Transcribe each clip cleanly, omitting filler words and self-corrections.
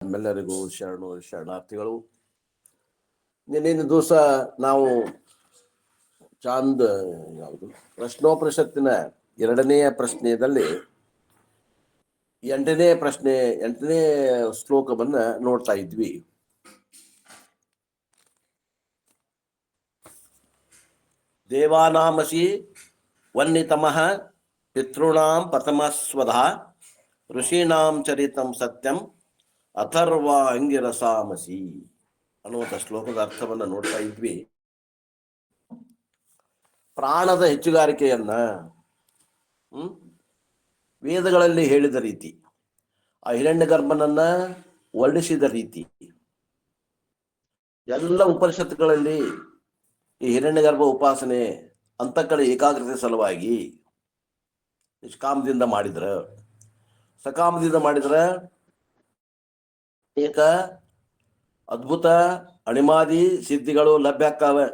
ತಮ್ಮೆಲ್ಲರಿಗೂ ಶರಣಾರ್ಥಿಗಳು. ನಿನ್ನಿನ ದಿವಸ ನಾವು ಯಾವುದು ಪ್ರಶ್ನೋಪನಿಷತ್ತಿನ 2ನೇ ಪ್ರಶ್ನೆಯಲ್ಲಿ 8ನೇ ಶ್ಲೋಕವನ್ನ ನೋಡ್ತಾ ಇದ್ವಿ. ದೇವಾನಾಮಸಿ ವನ್ನಿತಮಃ ಪಿತॄಣಾಂ ಪ್ರಥಮಸ್ವಧ ಋಷೀಣಾಂ ಚರಿತಂ ಸತ್ಯಂ ಅಥರ್ವ ಅಂಗಿರಸಾಮಸಿ ಅನ್ನುವಂಥ ಶ್ಲೋಕದ ಅರ್ಥವನ್ನು ನೋಡ್ತಾ ಇದ್ವಿ. ಪ್ರಾಣದ ಹೆಚ್ಚುಗಾರಿಕೆಯನ್ನ ವೇದಗಳಲ್ಲಿ ಹೇಳಿದ ರೀತಿ, ಆ ಹಿರಣ್ಯಗರ್ಭನನ್ನ ವರ್ಣಿಸಿದ ರೀತಿ, ಎಲ್ಲ ಉಪನಿಷತ್ತುಗಳಲ್ಲಿ ಈ ಹಿರಣ್ಯಗರ್ಭ ಉಪಾಸನೆ ಅಂತಃಕರಣ ಏಕಾಗ್ರತೆ ಸಲುವಾಗಿ ನಿಷ್ಕಾಮದಿಂದ ಮಾಡಿದ್ರ, ಸಕಾಮದಿಂದ ಮಾಡಿದ್ರ ಅನೇಕ ಅದ್ಭುತ ಅಣಿಮಾದಿ ಸಿದ್ಧಿಗಳು ಲಭ್ಯ ಆಗ್ತಾವೆ.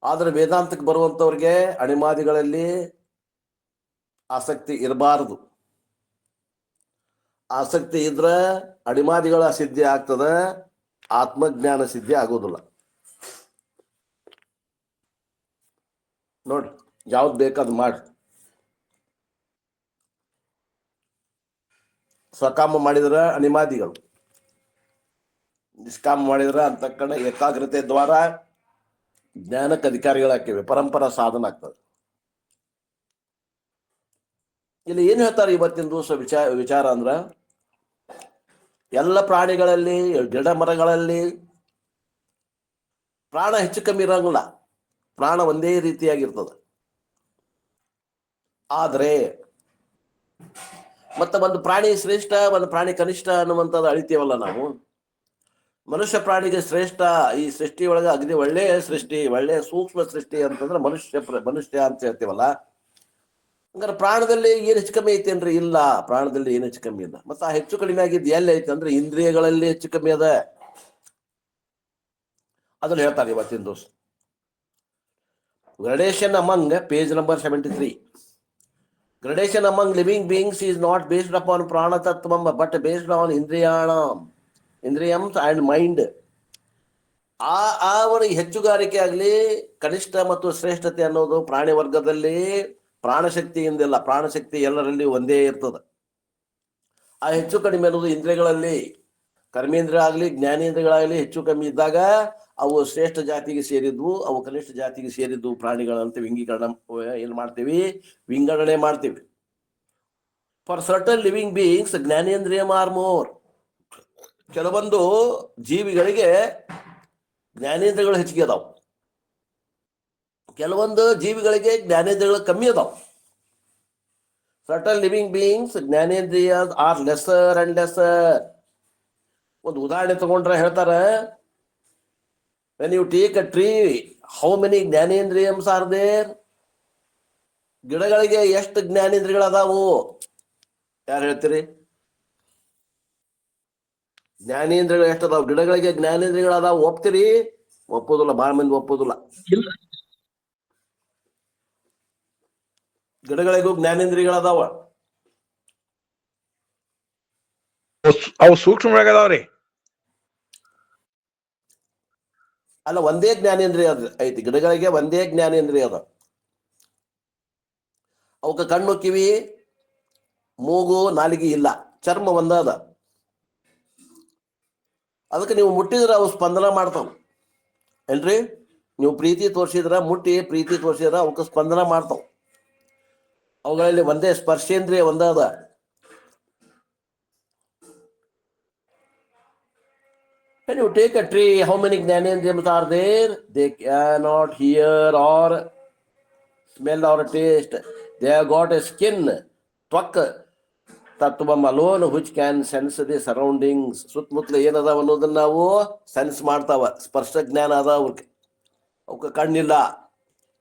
ಆದ್ರೆ ವೇದಾಂತಕ್ಕೆ ಬರುವಂತವ್ರಿಗೆ ಅಣಿಮಾದಿಗಳಲ್ಲಿ ಆಸಕ್ತಿ ಇರಬಾರದು. ಆಸಕ್ತಿ ಇದ್ರ ಅಣಿಮಾದಿಗಳ ಸಿದ್ಧಿ ಆಗ್ತದ, ಆತ್ಮಜ್ಞಾನ ಸಿದ್ಧಿ ಆಗೋದಿಲ್ಲ. ನೋಡಿ, ಯಾವ್ದು ಬೇಕಾದ್ ಮಾಡಿ. ಸ್ವಕಾಮ ಮಾಡಿದ್ರ ಅಣಿಮಾದಿಗಳು, ನಿಷ್ಕಾಮ ಮಾಡಿದ್ರ ಅಂತಃಕರಣ ಏಕಾಗ್ರತೆ ದ್ವಾರ ಜ್ಞಾನಕ್ಕೆ ಅಧಿಕಾರಿಗಳಾಗ್ತೇವೆ, ಪರಂಪರಾ ಸಾಧನ ಆಗ್ತದೆ. ಇಲ್ಲಿ ಏನ್ ಹೇಳ್ತಾರೆ ಇವತ್ತಿನ ದಿವಸ ವಿಚಾರ ಅಂದ್ರ, ಎಲ್ಲ ಪ್ರಾಣಿಗಳಲ್ಲಿ, ಗಿಡ ಮರಗಳಲ್ಲಿ ಪ್ರಾಣ ಹೆಚ್ಚು ಕಮ್ಮಿ ಇರಂಗಿಲ್ಲ, ಪ್ರಾಣ ಒಂದೇ ರೀತಿಯಾಗಿರ್ತದೆ. ಆದ್ರೆ ಮತ್ತೆ ಒಂದು ಪ್ರಾಣಿ ಶ್ರೇಷ್ಠ, ಒಂದು ಪ್ರಾಣಿ ಕನಿಷ್ಠ ಅನ್ನುವಂಥದ್ದು ಅಳಿತೀವಲ್ಲ ನಾವು. ಮನುಷ್ಯ ಪ್ರಾಣಿಗೆ ಶ್ರೇಷ್ಠ, ಈ ಸೃಷ್ಟಿಯೊಳಗೆ ಅಗದಿ ಒಳ್ಳೆಯ ಸೃಷ್ಟಿ, ಒಳ್ಳೆಯ ಸೂಕ್ಷ್ಮ ಸೃಷ್ಟಿ ಅಂತಂದ್ರೆ ಮನುಷ್ಯ ಅಂತ ಹೇಳ್ತೀವಲ್ಲ. ಹಂಗಾರೆ ಪ್ರಾಣದಲ್ಲಿ ಏನು ಹೆಚ್ಚು ಕಮ್ಮಿ ಐತೇನ್ರಿ? ಇಲ್ಲ, ಪ್ರಾಣದಲ್ಲಿ ಏನು ಹೆಚ್ಚು ಕಮ್ಮಿ ಇಲ್ಲ. ಮತ್ತೆ ಆ ಹೆಚ್ಚು ಕಡಿಮೆ ಆಗಿದ್ದು ಎಲ್ಲಿ ಐತೆ ಅಂದ್ರೆ ಇಂದ್ರಿಯಗಳಲ್ಲಿ ಹೆಚ್ಚು ಕಮ್ಮಿ ಅದ. ಅದನ್ನ ಹೇಳ್ತಾರೆ ಇವತ್ತಿನ ದಿವಸ. Gradation among, page number 73. Gradation among living beings is not based upon prana tattvam but based on ಇಂದ್ರಿಯಮ್ಸ್ ಅಂಡ್ ಮೈಂಡ್. ಅವರಿಗೆ ಹೆಚ್ಚುಗಾರಿಕೆ ಆಗಲಿ, ಕನಿಷ್ಠ ಮತ್ತು ಶ್ರೇಷ್ಠತೆ ಅನ್ನೋದು ಪ್ರಾಣಿ ವರ್ಗದಲ್ಲಿ ಪ್ರಾಣಶಕ್ತಿಯಿಂದಿಲ್ಲ. ಪ್ರಾಣಶಕ್ತಿ ಎಲ್ಲರಲ್ಲಿ ಒಂದೇ ಇರ್ತದೆ. ಆ ಹೆಚ್ಚು ಕಡಿಮೆ ಅನ್ನೋದು ಇಂದ್ರಿಯಗಳಲ್ಲಿ, ಕರ್ಮೇಂದ್ರಿಯ ಆಗಲಿ ಜ್ಞಾನೇಂದ್ರಿಯಗಳಾಗಲಿ ಹೆಚ್ಚು ಕಮ್ಮಿ ಇದ್ದಾಗ ಅವು ಶ್ರೇಷ್ಠ ಜಾತಿಗೆ ಸೇರಿದ್ವು, ಅವು ಕನಿಷ್ಠ ಜಾತಿಗೆ ಸೇರಿದ್ವು ಪ್ರಾಣಿಗಳಂತ ವಿಂಗಡಣೆ ಮಾಡ್ತೀವಿ. ಫಾರ್ ಸರ್ಟನ್ ಲಿವಿಂಗ್ ಬೀಯಿಂಗ್ಸ್ ಜ್ಞಾನೇಂದ್ರಿಯಂ ಆರ್ ಮೋರ್. ಕೆಲವೊಂದು ಜೀವಿಗಳಿಗೆ ಜ್ಞಾನೇಂದ್ರಿಯಗಳು ಹೆಚ್ಚಿಗೆ ಅದಾವ, ಕೆಲವೊಂದು ಜೀವಿಗಳಿಗೆ ಜ್ಞಾನೇಂದ್ರಿಯಗಳು ಕಮ್ಮಿ ಅದಾವ. ಸರ್ಟನ್ ಲಿವಿಂಗ್ ಬೀಯಿಂಗ್ಸ್ ಜ್ಞಾನೇಂದ್ರಿಯ ಆರ್ ಲೆಸರ್ ಅಂಡ್ ಲೆಸರ್. ಒಂದು ಉದಾಹರಣೆ ತಗೊಂಡ್ರೆ ಹೇಳ್ತಾರೆ, when you take a tree, how many ಜ್ಞಾನೇಂದ್ರಿಯಮ್ಸ್ are there? ಗಿಡಗಳಿಗೆ ಎಷ್ಟು ಜ್ಞಾನೇಂದ್ರಿಯಗಳು ಅದಾವು? ಯಾರು ಹೇಳ್ತೀರಿ? ಜ್ಞಾನೇಂದ್ರಿಯಗಳು ಎಷ್ಟು ಅದಾವ? ಗಿಡಗಳಿಗೆ ಜ್ಞಾನೇಂದ್ರಿಯಗಳು ಅದಾವ, ಒಪ್ತೀರಿ? ಒಪ್ಪೋದಿಲ್ಲ, ಬಹಳ ಮಂದಿ ಒಪ್ಪೋದಿಲ್ಲ. ಗಿಡಗಳಿಗೂ ಜ್ಞಾನೇಂದ್ರಿಯಗಳು ಅದಾವ, ಅವು ಸೂಕ್ಷ್ಮಗಳಾಗದಾವ್ರಿ. ಅಲ್ಲ, ಒಂದೇ ಜ್ಞಾನೇಂದ್ರಿಯ ಐತಿ ಗಿಡಗಳಿಗೆ, ಒಂದೇ ಜ್ಞಾನೇಂದ್ರಿಯ ಅದ. ಅವಕ್ಕೆ ಕಣ್ಣು, ಕಿವಿ, ಮೂಗು, ನಾಲಿಗೆ ಇಲ್ಲ, ಚರ್ಮ ಒಂದ ಅದ. ಅದಕ್ಕೆ ನೀವು ಮುಟ್ಟಿದ್ರೆ ಅವು ಸ್ಪಂದನ ಮಾಡ್ತಾವ ಏನ್ರಿ? ನೀವು ಪ್ರೀತಿ ತೋರಿಸಿದ್ರ, ಮುಟ್ಟಿ ಪ್ರೀತಿ ತೋರಿಸಿದ್ರ ಅವಕ್ಕೆ ಸ್ಪಂದನ ಮಾಡ್ತಾವ. ಅವುಗಳಲ್ಲಿ ಒಂದೇ ಸ್ಪರ್ಶೇಂದ್ರಿಯ ಒಂದ ಅದ. When you take a tree, how many ಜ್ಞಾನೇಂದ್ರಿಯಮ್ಸ್ are there? They cannot hear or smell or taste. They have got a skin, ತ್ವಕ್ ತತ್ವಂ alone which can sense the surroundings. ಸುತ್ತಮುತ್ತಲ ಏನದಾವ ಅನ್ನೋದನ್ನ ನಾವು ಸೆನ್ಸ್ ಮಾಡ್ತಾವ. ಸ್ಪರ್ಶ ಜ್ಞಾನ ಅದ ಅವ್ರಿಗೆ. ಅವಕ್ಕೆ ಕಣ್ಣಿಲ್ಲ,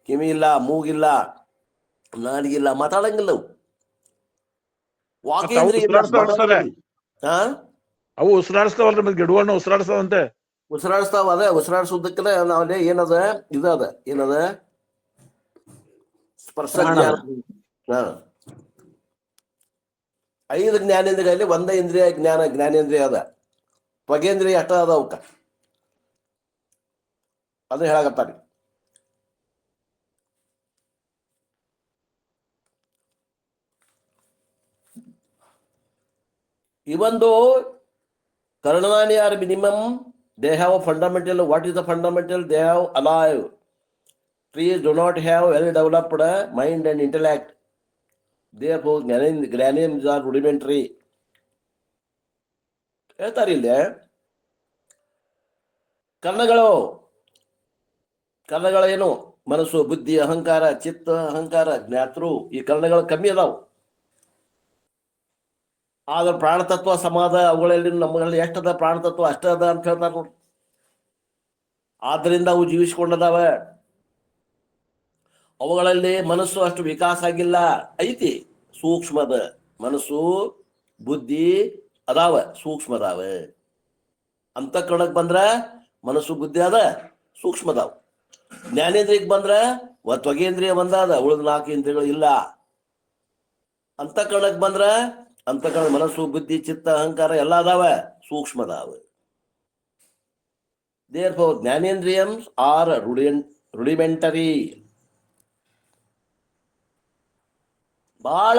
ಕಿವಿ ಇಲ್ಲ, ಮೂಗಿಲ್ಲ, ನಾಲಿಗಿಲ್ಲ, ಮಾತಾಡಂಗಿಲ್ಲ. ಅವು ವಾಕೇಂದ್ರಿಯ ಅವು ಉಸಿರಾಡಿಸ್ತಾವಲ್ರಿ, ಮತ್ತೆ ಗಿಡಗಳನ್ನ ಉಸಿರಾಡಿಸ್ತಾವಂತೆ. ಉಸಿರಾಡಿಸ್ತಾವ. ಅದೇ ಉಸಿರಾಡಿಸೋದಕ್ಕೆ ನಾವೇ ಏನದ ಇದ ಏನದ ಸ್ಪರ್ಶ ಜ್ಞಾನ. 5 ಜ್ಞಾನೇಂದ್ರಿಯಲ್ಲಿ ಒಂದೇ ಇಂದ್ರಿಯ ಜ್ಞಾನೇಂದ್ರಿಯ ಅದ, ತ್ವಗೇಂದ್ರಿಯ ಅಷ್ಟ ಅದ ಅವಕ್ಕ. ಅದು ಹೇಳಾಕತ್ತಾರಿ. Even though Karnani are minimum, they have a fundamental. What is the fundamental? They have alive. Trees do not have well developed mind and intellect. Therefore, graniums are rudimentary. ಹೇಳ್ತಾರಿಲ್ಲ, ಕರ್ಣಗಳೇನು? ಮನಸ್ಸು, ಬುದ್ಧಿ, ಅಹಂಕಾರ, ಚಿತ್ತ, ಅಹಂಕಾರ, ಜ್ಞಾತೃ, ಈ ಕರ್ಣಗಳು ಕಮ್ಮಿ ಅದಾವು. ಆದ್ರೆ ಪ್ರಾಣತತ್ವ ಸಮಾಧ ಅವುಗಳಲ್ಲಿ ನಮ್ಮಲ್ಲಿ ಎಷ್ಟದ ಪ್ರಾಣತತ್ವ ಅಷ್ಟ ಅದ ಅಂತ ಹೇಳ್ತಾರ ನೋಡಿ. ಆದ್ರಿಂದ ಅವು ಜೀವಿಸಿಕೊಂಡದಾವ. ಅವುಗಳಲ್ಲಿ ಮನಸ್ಸು ಅಷ್ಟು ವಿಕಾಸ ಆಗಿಲ್ಲ, ಐತಿ ಸೂಕ್ಷ್ಮದ. ಮನಸ್ಸು ಬುದ್ಧಿ ಅದಾವ, ಸೂಕ್ಷ್ಮ ಅದಾವ. ಅಂತಃಕರಣಕ್ಕೆ ಬಂದ್ರ ಮನಸ್ಸು ಬುದ್ಧಿ ಅದ, ಸೂಕ್ಷ್ಮ ಅದಾವ. ಜ್ಞಾನೇಂದ್ರಿಯಕ್ಕೆ ಬಂದ್ರ ತ್ವಗೇಂದ್ರಿಯ ಬಂದಾದ, ಉಳಿದ 4 ಇಂದ್ರಿಯಗಳು ಇಲ್ಲ. ಅಂತಃಕರಣಕ್ಕೆ ಬಂದ್ರ ಅಂತಃಕರಣ ಮನಸ್ಸು ಬುದ್ಧಿ ಚಿತ್ತ ಅಹಂಕಾರ ಎಲ್ಲ ಅದಾವ, ಸೂಕ್ಷ್ಮ ಅದಾವ. Therefore, ಜ್ಞಾನೇಂದ್ರಿಯಮ್ಸ್ ಆರ್ rudimentary. ಬಹಳ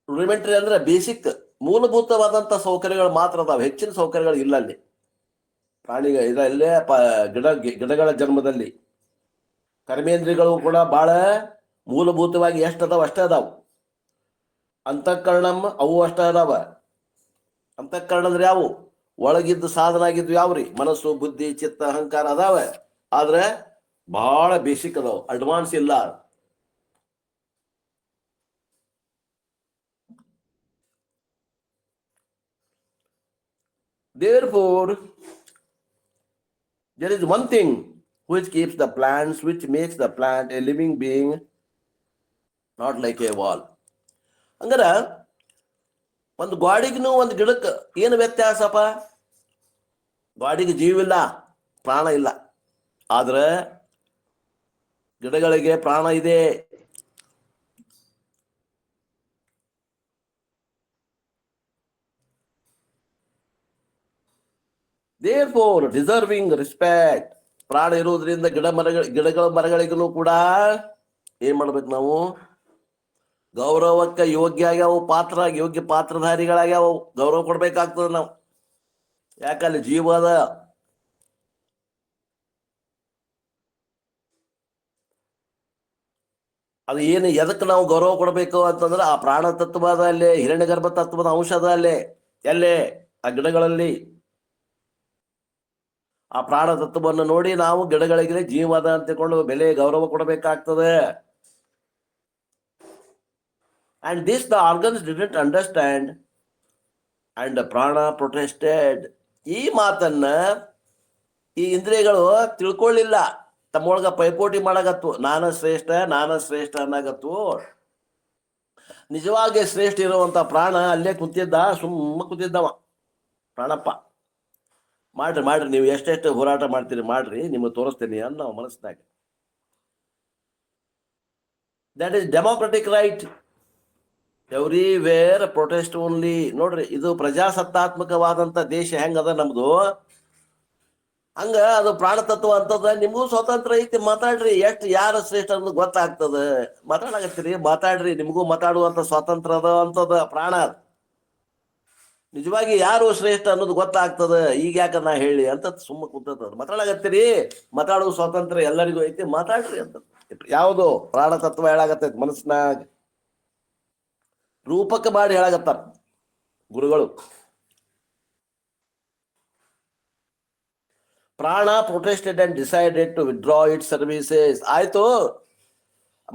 rudimentary ಅಂದ್ರೆ ಬೇಸಿಕ್, ಮೂಲಭೂತವಾದಂತ ಸೌಕರ್ಯಗಳು ಮಾತ್ರ ಅದಾವ, ಹೆಚ್ಚಿನ ಸೌಕರ್ಯಗಳು ಇಲ್ಲ ಅಲ್ಲಿ. ಇದಲ್ಲೇ ಗಿಡಗಳ ಜನ್ಮದಲ್ಲಿ ಕರ್ಮೇಂದ್ರಿಯಗಳು ಕೂಡ ಬಹಳ ಮೂಲಭೂತವಾಗಿ ಎಷ್ಟು ಅದಾವ ಅಷ್ಟೇ ಅದಾವ. ಅಂತಃಕರಣಂ ಅವು ಅಷ್ಟೇ ಅದಾವ. ಅಂತಃಕರಣ ಅಂದ್ರೆ ಯಾವು? ಒಳಗಿದ್ದು ಸಾಧನ ಆಗಿದ್ದು ಯಾವ್ರಿ? ಮನಸ್ಸು ಬುದ್ಧಿ ಚಿತ್ತ ಅಹಂಕಾರ ಅದಾವ, ಆದ್ರೆ ಬಹಳ ಬೇಸಿಕ್ ಅದಾವ, ಅಡ್ವಾನ್ಸ್ ಇಲ್ಲ. Therefore, there is one thing which keeps the plants, which makes the plant a living being, not like a wall. ಹಂಗಾರ ಒಂದು ಗಾಡಿಗೂ ಒಂದು ಗಿಡಕ್ಕೆ ಏನು ವ್ಯತ್ಯಾಸಪ್ಪ? ಗಾಡಿಗೆ ಜೀವಿಲ್ಲ, ಪ್ರಾಣ ಇಲ್ಲ. ಆದ್ರೆ ಗಿಡಗಳಿಗೆ ಪ್ರಾಣ ಇದೆ. Therefore, deserving respect. ಪ್ರಾಣ ಇರುವುದರಿಂದ ಗಿಡಗಳ ಮರಗಳಿಗೂ ಕೂಡ ಏನ್ ಮಾಡ್ಬೇಕು ನಾವು? ಗೌರವಕ್ಕೆ ಯೋಗ್ಯ ಆಗ್ಯಾವ, ಯೋಗ್ಯ ಪಾತ್ರಧಾರಿಗಳಾಗ್ಯಾವ, ಗೌರವ ಕೊಡ್ಬೇಕಾಗ್ತದ ನಾವು. ಯಾಕಲ್ಲಿ ಜೀವ ಅದ. ಅದು ಏನು ಎದಕ್ಕೆ ನಾವು ಗೌರವ ಕೊಡಬೇಕು ಅಂತಂದ್ರೆ, ಆ ಪ್ರಾಣ ತತ್ವದ ಅಲ್ಲೇ, ಹಿರಣ್ಯ ಗರ್ಭ ತತ್ವದ ಅಂಶದ ಅಲ್ಲೇ, ಎಲ್ಲೇ ಆ ಗಿಡಗಳಲ್ಲಿ ಆ ಪ್ರಾಣ ತತ್ವವನ್ನು ನೋಡಿ ನಾವು ಗಿಡಗಳಿಗೆ ಜೀವದ ಅಂತ ತಿಳ್ಕೊಂಡು ಬೆಲೆ ಗೌರವ ಕೊಡಬೇಕಾಗ್ತದೆ. And this the organs didn't understand and the prana protested. ಈ ಮಾತನ್ನ ಈ ಇಂದ್ರಿಯಗಳು ತಿಳ್ಕೊಳ್ಳಿಲ್ಲ, ತಮ್ಮೊಳಗ ಪೈಪೋಟಿ ಮಾಡಾಗತ್ತು. ನಾನು ಶ್ರೇಷ್ಠ ಅನ್ನಗತ್ತು. ನಿಜವಾಗಿ ಶ್ರೇಷ್ಠ ಇರುವಂತ ಪ್ರಾಣ ಅಲ್ಲೇ ಕುಂತಿದ್ದ, ಸುಮ್ಮ ಕುಂತಿದ್ದವ ಪ್ರಾಣಪ್ಪ. ಮಾಡ್ರಿ ನೀವು ಎಷ್ಟೆಷ್ಟು ಹೋರಾಟ ಮಾಡ್ತೀರಿ ಮಾಡ್ರಿ, ನಿಮಗೆ ತೋರಿಸ್ತೀನಿ ಅನ್ನೋ ಮನಸ್ಸಿನಾಗ. That is democratic right. Everywhere protest only. ನೋಡ್ರಿ, ಇದು ಪ್ರಜಾಸತ್ತಾತ್ಮಕವಾದಂತ ದೇಶ ಹೆಂಗದ ನಮ್ದು, ಹಂಗ ಅದು ಪ್ರಾಣ ತತ್ವ ಅಂತದ. ನಿಮಗೂ ಸ್ವಾತಂತ್ರ್ಯ ಐತಿ, ಮಾತಾಡ್ರಿ. ಎಷ್ಟು ಯಾರ ಶ್ರೇಷ್ಠ ಅನ್ನೋದು ಗೊತ್ತಾಗ್ತದ. ಮಾತಾಡಕತ್ತೀರಿ, ಮಾತಾಡ್ರಿ. ನಿಮಗೂ ಮಾತಾಡುವಂತ ಸ್ವಾತಂತ್ರ್ಯ ಅದ ಅಂತದ ಪ್ರಾಣ. ನಿಜವಾಗಿ ಯಾರು ಶ್ರೇಷ್ಠ ಅನ್ನೋದು ಗೊತ್ತಾಗ್ತದ. ಈಗ ಯಾಕ ನಾ ಹೇಳಿ ಅಂತ ಸುಮ್ಮ ಕುಂತದ. ಮಾತಾಡಕತ್ತೀರಿ, ಮಾತಾಡುವ ಸ್ವಾತಂತ್ರ್ಯ ಎಲ್ಲರಿಗೂ ಐತಿ, ಮಾತಾಡ್ರಿ ಅಂತ. ಯಾವುದು ಪ್ರಾಣ ತತ್ವ ಹೇಳಾಗತ್ತೈತಿ ಮನಸ್ಸಿನಾಗ, ರೂಪಕ ಮಾಡಿ ಹೇಳಾಗತ್ತಾರ ಗುರುಗಳು. ಪ್ರಾಣ protested and decided to withdraw it services. ಆಯ್ತು,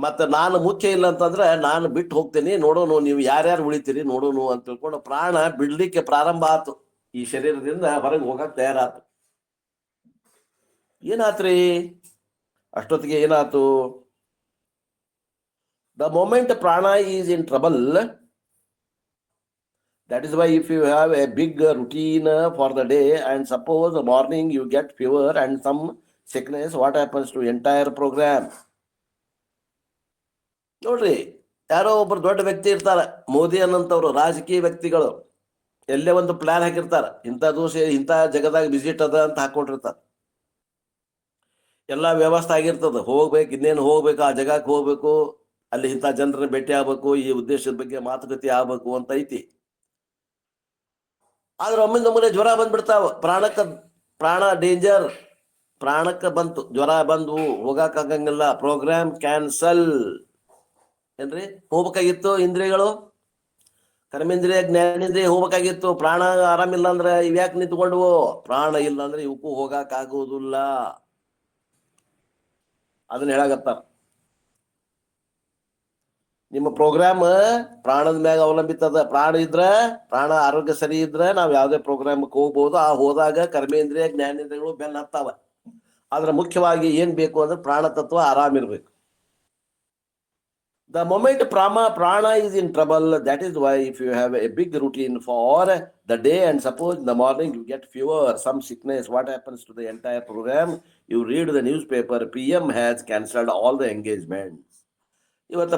ಮತ್ತೆ ನಾನು ಮುಖ್ಯ ಇಲ್ಲ ಅಂತಂದ್ರೆ ನಾನು ಬಿಟ್ಟು ಹೋಗ್ತೀನಿ, ನೋಡೋನು ನೀವು ಯಾರ್ಯಾರು ಉಳಿತೀರಿ ನೋಡೋನು ಅಂತ ತಿಳ್ಕೊಂಡು ಪ್ರಾಣ ಬಿಡ್ಲಿಕ್ಕೆ ಪ್ರಾರಂಭ ಆತು. ಈ ಶರೀರದಿಂದ ಹೊರಗೆ ಹೋಗಕ್ ತಯಾರಾತು. ಏನಾತ್ರಿ ಅಷ್ಟೊತ್ತಿಗೆ? ಏನಾತು? ದ ಮೊಮೆಂಟ್ ಪ್ರಾಣ is in trouble. That is why if you have a big routine for the day and suppose the morning you get fever and some sickness, what happens to entire program? ನೋಡ್ರಿ, ಯಾರೋ ಒಬ್ರು ದೊಡ್ಡ ವ್ಯಕ್ತಿ ಇರ್ತಾರ, ಮೋದಿ ಅನ್ನಂತವ್ರು ರಾಜಕೀಯ ವ್ಯಕ್ತಿಗಳು ಎಲ್ಲೇ ಒಂದು ಪ್ಲಾನ್ ಹಾಕಿರ್ತಾರ, ಇಂಥ ದಿವಸ ಇಂಥ ಜಗದಾಗ ವಿಸಿಟ್ ಅದ ಅಂತ ಹಾಕೊಂಡಿರ್ತಾರ. ಎಲ್ಲ ವ್ಯವಸ್ಥೆ ಆಗಿರ್ತದ, ಹೋಗ್ಬೇಕು, ಇನ್ನೇನು ಹೋಗ್ಬೇಕು, ಆ ಜಗಕ್ಕೆ ಹೋಗ್ಬೇಕು, ಅಲ್ಲಿ ಇಂಥ ಜನರನ್ನ ಭೇಟಿ ಆಗ್ಬೇಕು, ಈ ಉದ್ದೇಶದ ಬಗ್ಗೆ ಮಾತುಕತೆ ಆಗ್ಬೇಕು ಅಂತ ಐತಿ. ಆದ್ರೆ ಒಮ್ಮಿಂದ ಒಮ್ಮೆ ಜ್ವರ ಬಂದ್ಬಿಡ್ತಾವ, ಪ್ರಾಣ ಡೇಂಜರ್, ಪ್ರಾಣಕ್ಕೆ ಬಂತು, ಜ್ವರ ಬಂದು ಹೋಗಕ್ಕಾಗಂಗಿಲ್ಲ, ಪ್ರೋಗ್ರಾಮ್ ಕ್ಯಾನ್ಸಲ್. ಏನ್ರಿ, ಹೋಗ್ಬೇಕಾಗಿತ್ತು ಇಂದ್ರಿಯಗಳು, ಕರ್ಮೇಂದ್ರಿಯ ಜ್ಞಾನೇಂದ್ರಿಯ ಹೋಗ್ಬೇಕಾಗಿತ್ತು. ಪ್ರಾಣ ಆರಾಮಿಲ್ಲ ಅಂದ್ರೆ ಇವ್ಯಾಕೆ ನಿಂತ್ಕೊಂಡ್ವು? ಪ್ರಾಣ ಇಲ್ಲ ಅಂದ್ರೆ ಇವಕ್ಕೂ ಹೋಗಕ್ ಆಗುವುದಿಲ್ಲ. ಅದನ್ನ ಹೇಳಾಗತ್ತಾರ. ನಿಮ್ಮ ಪ್ರೋಗ್ರಾಮ್ ಪ್ರಾಣದ ಮ್ಯಾಗ ಅವಲಂಬಿತದ. ಪ್ರಾಣ ಇದ್ರ, ಪ್ರಾಣ ಆರೋಗ್ಯ ಸರಿ ಇದ್ರೆ ನಾವ್ ಯಾವ್ದೇ ಪ್ರೋಗ್ರಾಮ್ಗೆ ಹೋಗ್ಬೋದು. ಆ ಹೋದಾಗ ಕರ್ಮೇಂದ್ರಿಯ ಜ್ಞಾನೇಂದ್ರಿಯಗಳು ಬೆನ್ನ ಹತ್ತಾವ. ಆದ್ರೆ ಮುಖ್ಯವಾಗಿ ಏನ್ ಬೇಕು ಅಂದ್ರೆ ಪ್ರಾಣ ತತ್ವ ಆರಾಮಿರ್ಬೇಕು. The moment prana is in trouble, that is why if you have a big routine for the day and suppose in the morning you get fever, some sickness, what happens to the entire program? You read the newspaper, PM has cancelled all the engagements. ಇವತ್ತು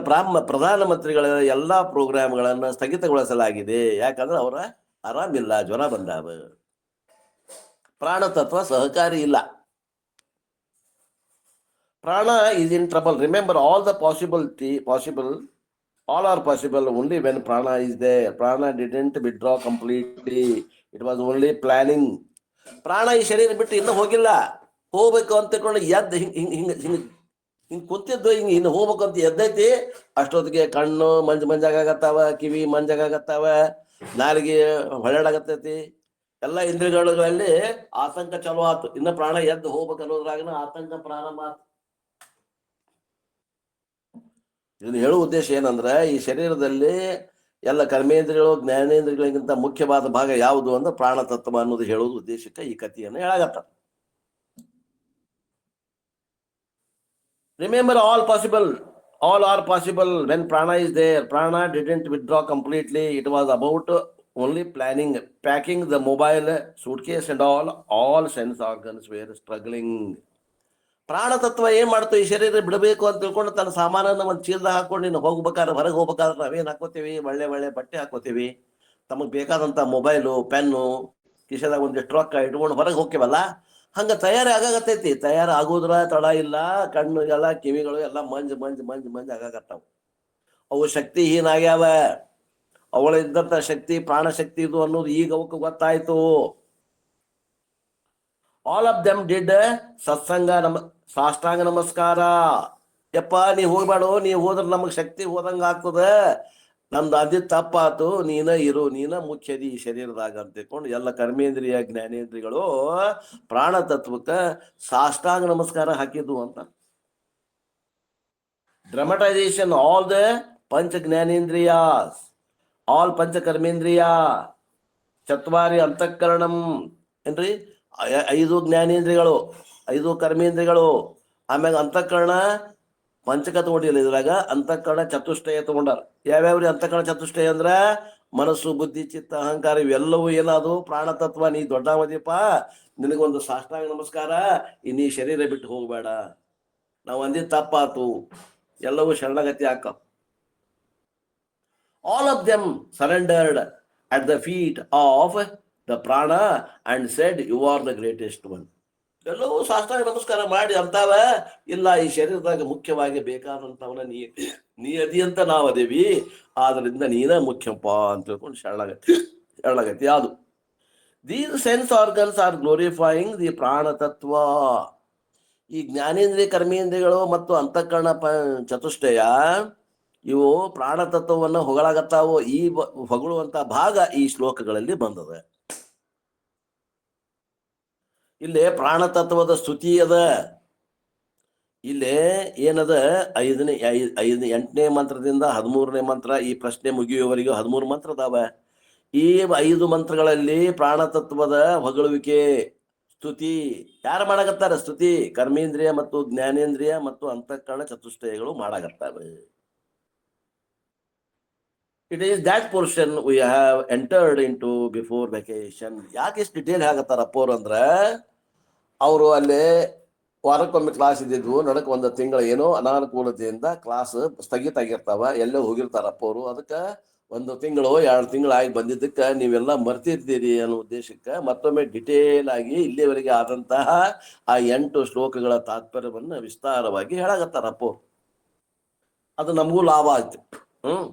ಪ್ರಧಾನಮಂತ್ರಿಗಳ ಎಲ್ಲಾ ಪ್ರೋಗ್ರಾಮ್ಗಳನ್ನ ಸ್ಥಗಿತಗೊಳಿಸಲಾಗಿದೆ. ಯಾಕಂದ್ರೆ ಅವರ ಆರಾಮಿಲ್ಲ, ಜ್ವರ ಬಂದಾವ. ಪ್ರಾಣ ತತ್ವ ಸಹಕಾರಿ ಇಲ್ಲ. Prana is in trouble. Remember, all are possible only when prana is there. Prana didn't withdraw completely. It was only planning. ಪ್ರಾಣ ಈ ಶರೀರ ಬಿಟ್ಟು ಇನ್ನೂ ಹೋಗಿಲ್ಲ. ಹೋಗ್ಬೇಕು ಅಂತ ತಿಳ್ಕೊಂಡು ಎದ್ದು ಹಿಂಗ್ ಕುಂತಿದ್ದು, ಇನ್ನು ಹೋಗ್ಬೇಕು ಅಂತ ಎದ್ದೈತಿ. ಅಷ್ಟೊತ್ತಿಗೆ ಕಣ್ಣು ಮಂಜಾಗತ್ತಾವ, ಕಿವಿ ಮಂಜಾಗತ್ತಾವ, ನಾಲಿಗೆ ಹೊಳ್ಳಾಡಗತ್ತೈತಿ. ಎಲ್ಲ ಇಂದ್ರಿಯಗಳಲ್ಲಿ ಆತಂಕ ಚಲೋ ಆತು. ಇನ್ನು ಪ್ರಾಣ ಎದ್ದು ಹೋಗ್ಬೇಕು ಅನ್ನೋದ್ರಾಗನ ಆತಂಕ ಪ್ರಾರಂಭ ಆತು. ಇದನ್ನು ಹೇಳುವ ಉದ್ದೇಶ ಏನಂದ್ರೆ, ಈ ಶರೀರದಲ್ಲಿ ಎಲ್ಲ ಕರ್ಮೇಂದ್ರಿಯಗಳು ಜ್ಞಾನೇಂದ್ರಿಯಗಳಿಗಿಂತ ಮುಖ್ಯವಾದ ಭಾಗ ಯಾವುದು ಅಂದ್ರೆ ಪ್ರಾಣ ತತ್ವ ಅನ್ನೋದು ಹೇಳುವುದು ಉದ್ದೇಶಕ್ಕೆ ಈ ಕಥೆಯನ್ನು ಹೇಳಾಗತ್ತ. Remember, all are possible when prana is there. Prana didn't withdraw completely. It was about only planning, packing the mobile, suitcase and all sense organs were struggling. ಪ್ರಾಣ ತತ್ವ ಏನ್ ಮಾಡ್ತು? ಈ ಶರೀರ ಬಿಡಬೇಕು ಅಂತ ತಿಳ್ಕೊಂಡು ತನ್ನ ಸಾಮಾನನ್ನ ಒಂದು ಚೀಲದಾಗ ಹಾಕೊಂಡು ನೀನು ಹೋಗ್ಬೇಕಾದ್ರೆ, ಹೊರಗೆ ಹೋಗ್ಬೇಕಾದ್ರೆ ನಾವೇನ್ ಹಾಕೋತೀವಿ? ಒಳ್ಳೆ ಬಟ್ಟೆ ಹಾಕೋತೀವಿ, ತಮಗ್ ಬೇಕಾದಂತ ಮೊಬೈಲು, ಪೆನ್ನು, ಕಿಶದಾಗ ಒಂದಿಷ್ಟು ರೊಕ್ಕ ಇಟ್ಕೊಂಡು ಹೊರಗೆ ಹೋಗ್ತೀವಲ್ಲ. ಹಂಗ ತಯಾರಿ ಆಗಾಗತ್ತೈತಿ. ತಯಾರು ಆಗೋದ್ರ ತಡ ಇಲ್ಲ. ಕಣ್ಣುಗೆಲ್ಲ ಕಿವಿಗಳು ಎಲ್ಲ ಮಂಜ್ ಆಗಾಗತ್ತಾವ. ಅವು ಶಕ್ತಿಹೀನ ಆಗ್ಯಾವ. ಅವಳ ಇದ್ದಂತ ಶಕ್ತಿ ಪ್ರಾಣ ಶಕ್ತಿ ಇದು ಅನ್ನೋದು ಈಗ ಅವಕ್ಕೆ ಗೊತ್ತಾಯ್ತು. ಆಲ್ ಆಫ್ ದೆಮ್ ಡಿಡ್ ಸತ್ಸಂಗ, ಸಾಷ್ಟಾಂಗ ನಮಸ್ಕಾರ. ಯಪ್ಪ, ನೀ ಹೋಗ್ಬೇಡ, ನೀ ಹೋದ್ರೆ ನಮಗ್ ಶಕ್ತಿ ಹೋದಂಗ ಆಗ್ತದ. ನಮ್ದು ಅದಿ ತಪ್ಪಾತು, ನೀನ ಇರು, ನೀನ ಮುಖ್ಯದಿ ಈ ಶರೀರದಾಗ ಅಂತ ತಿಳ್ಕೊಂಡು ಎಲ್ಲ ಕರ್ಮೇಂದ್ರಿಯ ಜ್ಞಾನೇಂದ್ರಿಯಗಳು ಪ್ರಾಣ ತತ್ವಕ್ಕ ಸಾಷ್ಟಾಂಗ ನಮಸ್ಕಾರ ಹಾಕಿದ್ವು ಅಂತ. ಡ್ರಮಟೈಸೇಷನ್ ಆಲ್ ದ ಪಂಚ ಜ್ಞಾನೇಂದ್ರಿಯಾಸ್, ಆಲ್ ಪಂಚ ಕರ್ಮೇಂದ್ರಿಯ, ಚತ್ವಾರಿ ಅಂತಃಕರಣಂ. ಏನ್ರಿ, 5 ಜ್ಞಾನೇಂದ್ರಿಯಗಳು, 5 ಕರ್ಮೇಂದ್ರಿಯಗಳು. ಆಮ್ಯಾಗ ಅಂತಃಕರಣ ಪಂಚಕ ತಗೊಂಡಿಲ್ಲ. ಇದ್ರಾಗ ಅಂತಃಕರಣ ಚತುಷ್ಟಯ ತಗೊಂಡಾರ. ಯಾವ್ಯಾವ್ರಿ ಅಂತಃಕರಣ ಚತುಷ್ಟಯ ಅಂದ್ರ ಮನಸ್ಸು, ಬುದ್ಧಿ, ಚಿತ್ತ, ಅಹಂಕಾರ ಇವೆಲ್ಲವೂ ಏನದು? ಪ್ರಾಣ ತತ್ವ. ನೀ ದೊಡ್ಡವದಿಪ್ಪ, ನಿನಗೊಂದು ಸಾಷ್ಟಾಂಗ ನಮಸ್ಕಾರ. ನೀ ಶರೀರ ಬಿಟ್ಟು ಹೋಗ್ಬೇಡ, ನಾವು ಅಂದಿದ್ ತಪ್ಪಾತು, ಎಲ್ಲವೂ ಶರಣಗತಿ ಹಾಕ. All of them surrendered at the feet of the prana and said, you are the greatest one. ಎಲ್ಲವೂ ಸಾಷ್ಟಾಂಗ ನಮಸ್ಕಾರ ಮಾಡಿ ಅಂತಾವ, ಇಲ್ಲ ಈ ಶರೀರದಾಗ ಮುಖ್ಯವಾಗಿ ಬೇಕಾದಂತವನ ನೀ ಅದಿ ಅಂತ ನಾವು ಅದೇವಿ, ಆದ್ರಿಂದ ನೀನ ಮುಖ್ಯಪ್ಪ ಅಂತ ತಿಳ್ಕೊಂಡು ಶರಣಗತಿ ಯಾವುದು? These sense organs are glorifying the ಪ್ರಾಣ ತತ್ವ. ಈ ಜ್ಞಾನೇಂದ್ರಿಯ ಕರ್ಮೇಂದ್ರಿಯಗಳು ಮತ್ತು ಅಂತಃಕರಣ ಚತುಷ್ಟಯ ಇವು ಪ್ರಾಣ ತತ್ವವನ್ನು ಹೊಗಳಾಗತ್ತಾವು. ಈ ಹೊಗಳುವಂತ ಭಾಗ ಈ ಶ್ಲೋಕಗಳಲ್ಲಿ ಬಂದದ. ಇಲ್ಲೇ ಪ್ರಾಣ ತತ್ವದ ಸ್ತುತಿ ಅದ. ಇಲ್ಲೇ ಏನದ, 8ನೇ ಮಂತ್ರದಿಂದ 13ನೇ ಮಂತ್ರ, ಈ ಪ್ರಶ್ನೆ ಮುಗಿಯುವವರೆಗೂ 13 ಮಂತ್ರ ಅದಾವ. ಈ 5 ಮಂತ್ರಗಳಲ್ಲಿ ಪ್ರಾಣ ತತ್ವದ ಹೊಗಳುವಿಕೆ, ಸ್ತುತಿ ಯಾರು ಮಾಡಾಕತ್ತಾರ? ಸ್ತುತಿ ಕರ್ಮೇಂದ್ರಿಯ ಮತ್ತು ಜ್ಞಾನೇಂದ್ರಿಯ ಮತ್ತು ಅಂತಃಕರಣ ಚತುಷ್ಟಯಗಳು ಮಾಡಾಕತ್ತಾವೆ. It is that portion we have entered into before vacation. ಯಾಕೆ ಇಷ್ಟು ಡಿಟೇಲ್ ಆಗತ್ತಾರ ಅಪ್ಪೋರು ಅಂದ್ರ, ಅವರು ಅಲ್ಲಿ ವಾರಕ್ಕೊಮ್ಮೆ ಕ್ಲಾಸ್ ಇದ್ದಿದ್ವು, ನಡಕ್ ಒಂದು ತಿಂಗಳ ಏನೋ ಅನಾನುಕೂಲತೆಯಿಂದ ಕ್ಲಾಸ್ ಸ್ಥಗಿತ ಆಗಿರ್ತಾವ, ಎಲ್ಲೋ ಹೋಗಿರ್ತಾರಪ್ಪ ಅವರು. ಅದಕ್ಕೆ ಒಂದು ತಿಂಗಳು 2 ತಿಂಗಳು ಆಗಿ ಬಂದಿದ್ದಕ್ಕೆ ನೀವೆಲ್ಲ ಮರ್ತಿರ್ತೀರಿ ಅನ್ನೋ ಉದ್ದೇಶಕ್ಕೆ ಮತ್ತೊಮ್ಮೆ ಡಿಟೇಲ್ ಆಗಿ ಇಲ್ಲಿವರೆಗೆ ಆದಂತಹ ಆ 8 ಶ್ಲೋಕಗಳ ತಾತ್ಪರ್ಯವನ್ನ ವಿಸ್ತಾರವಾಗಿ ಹೇಳಾಗತ್ತಾರಪ್ಪ. ಅದು ನಮಗೂ ಲಾಭ ಆಯ್ತು.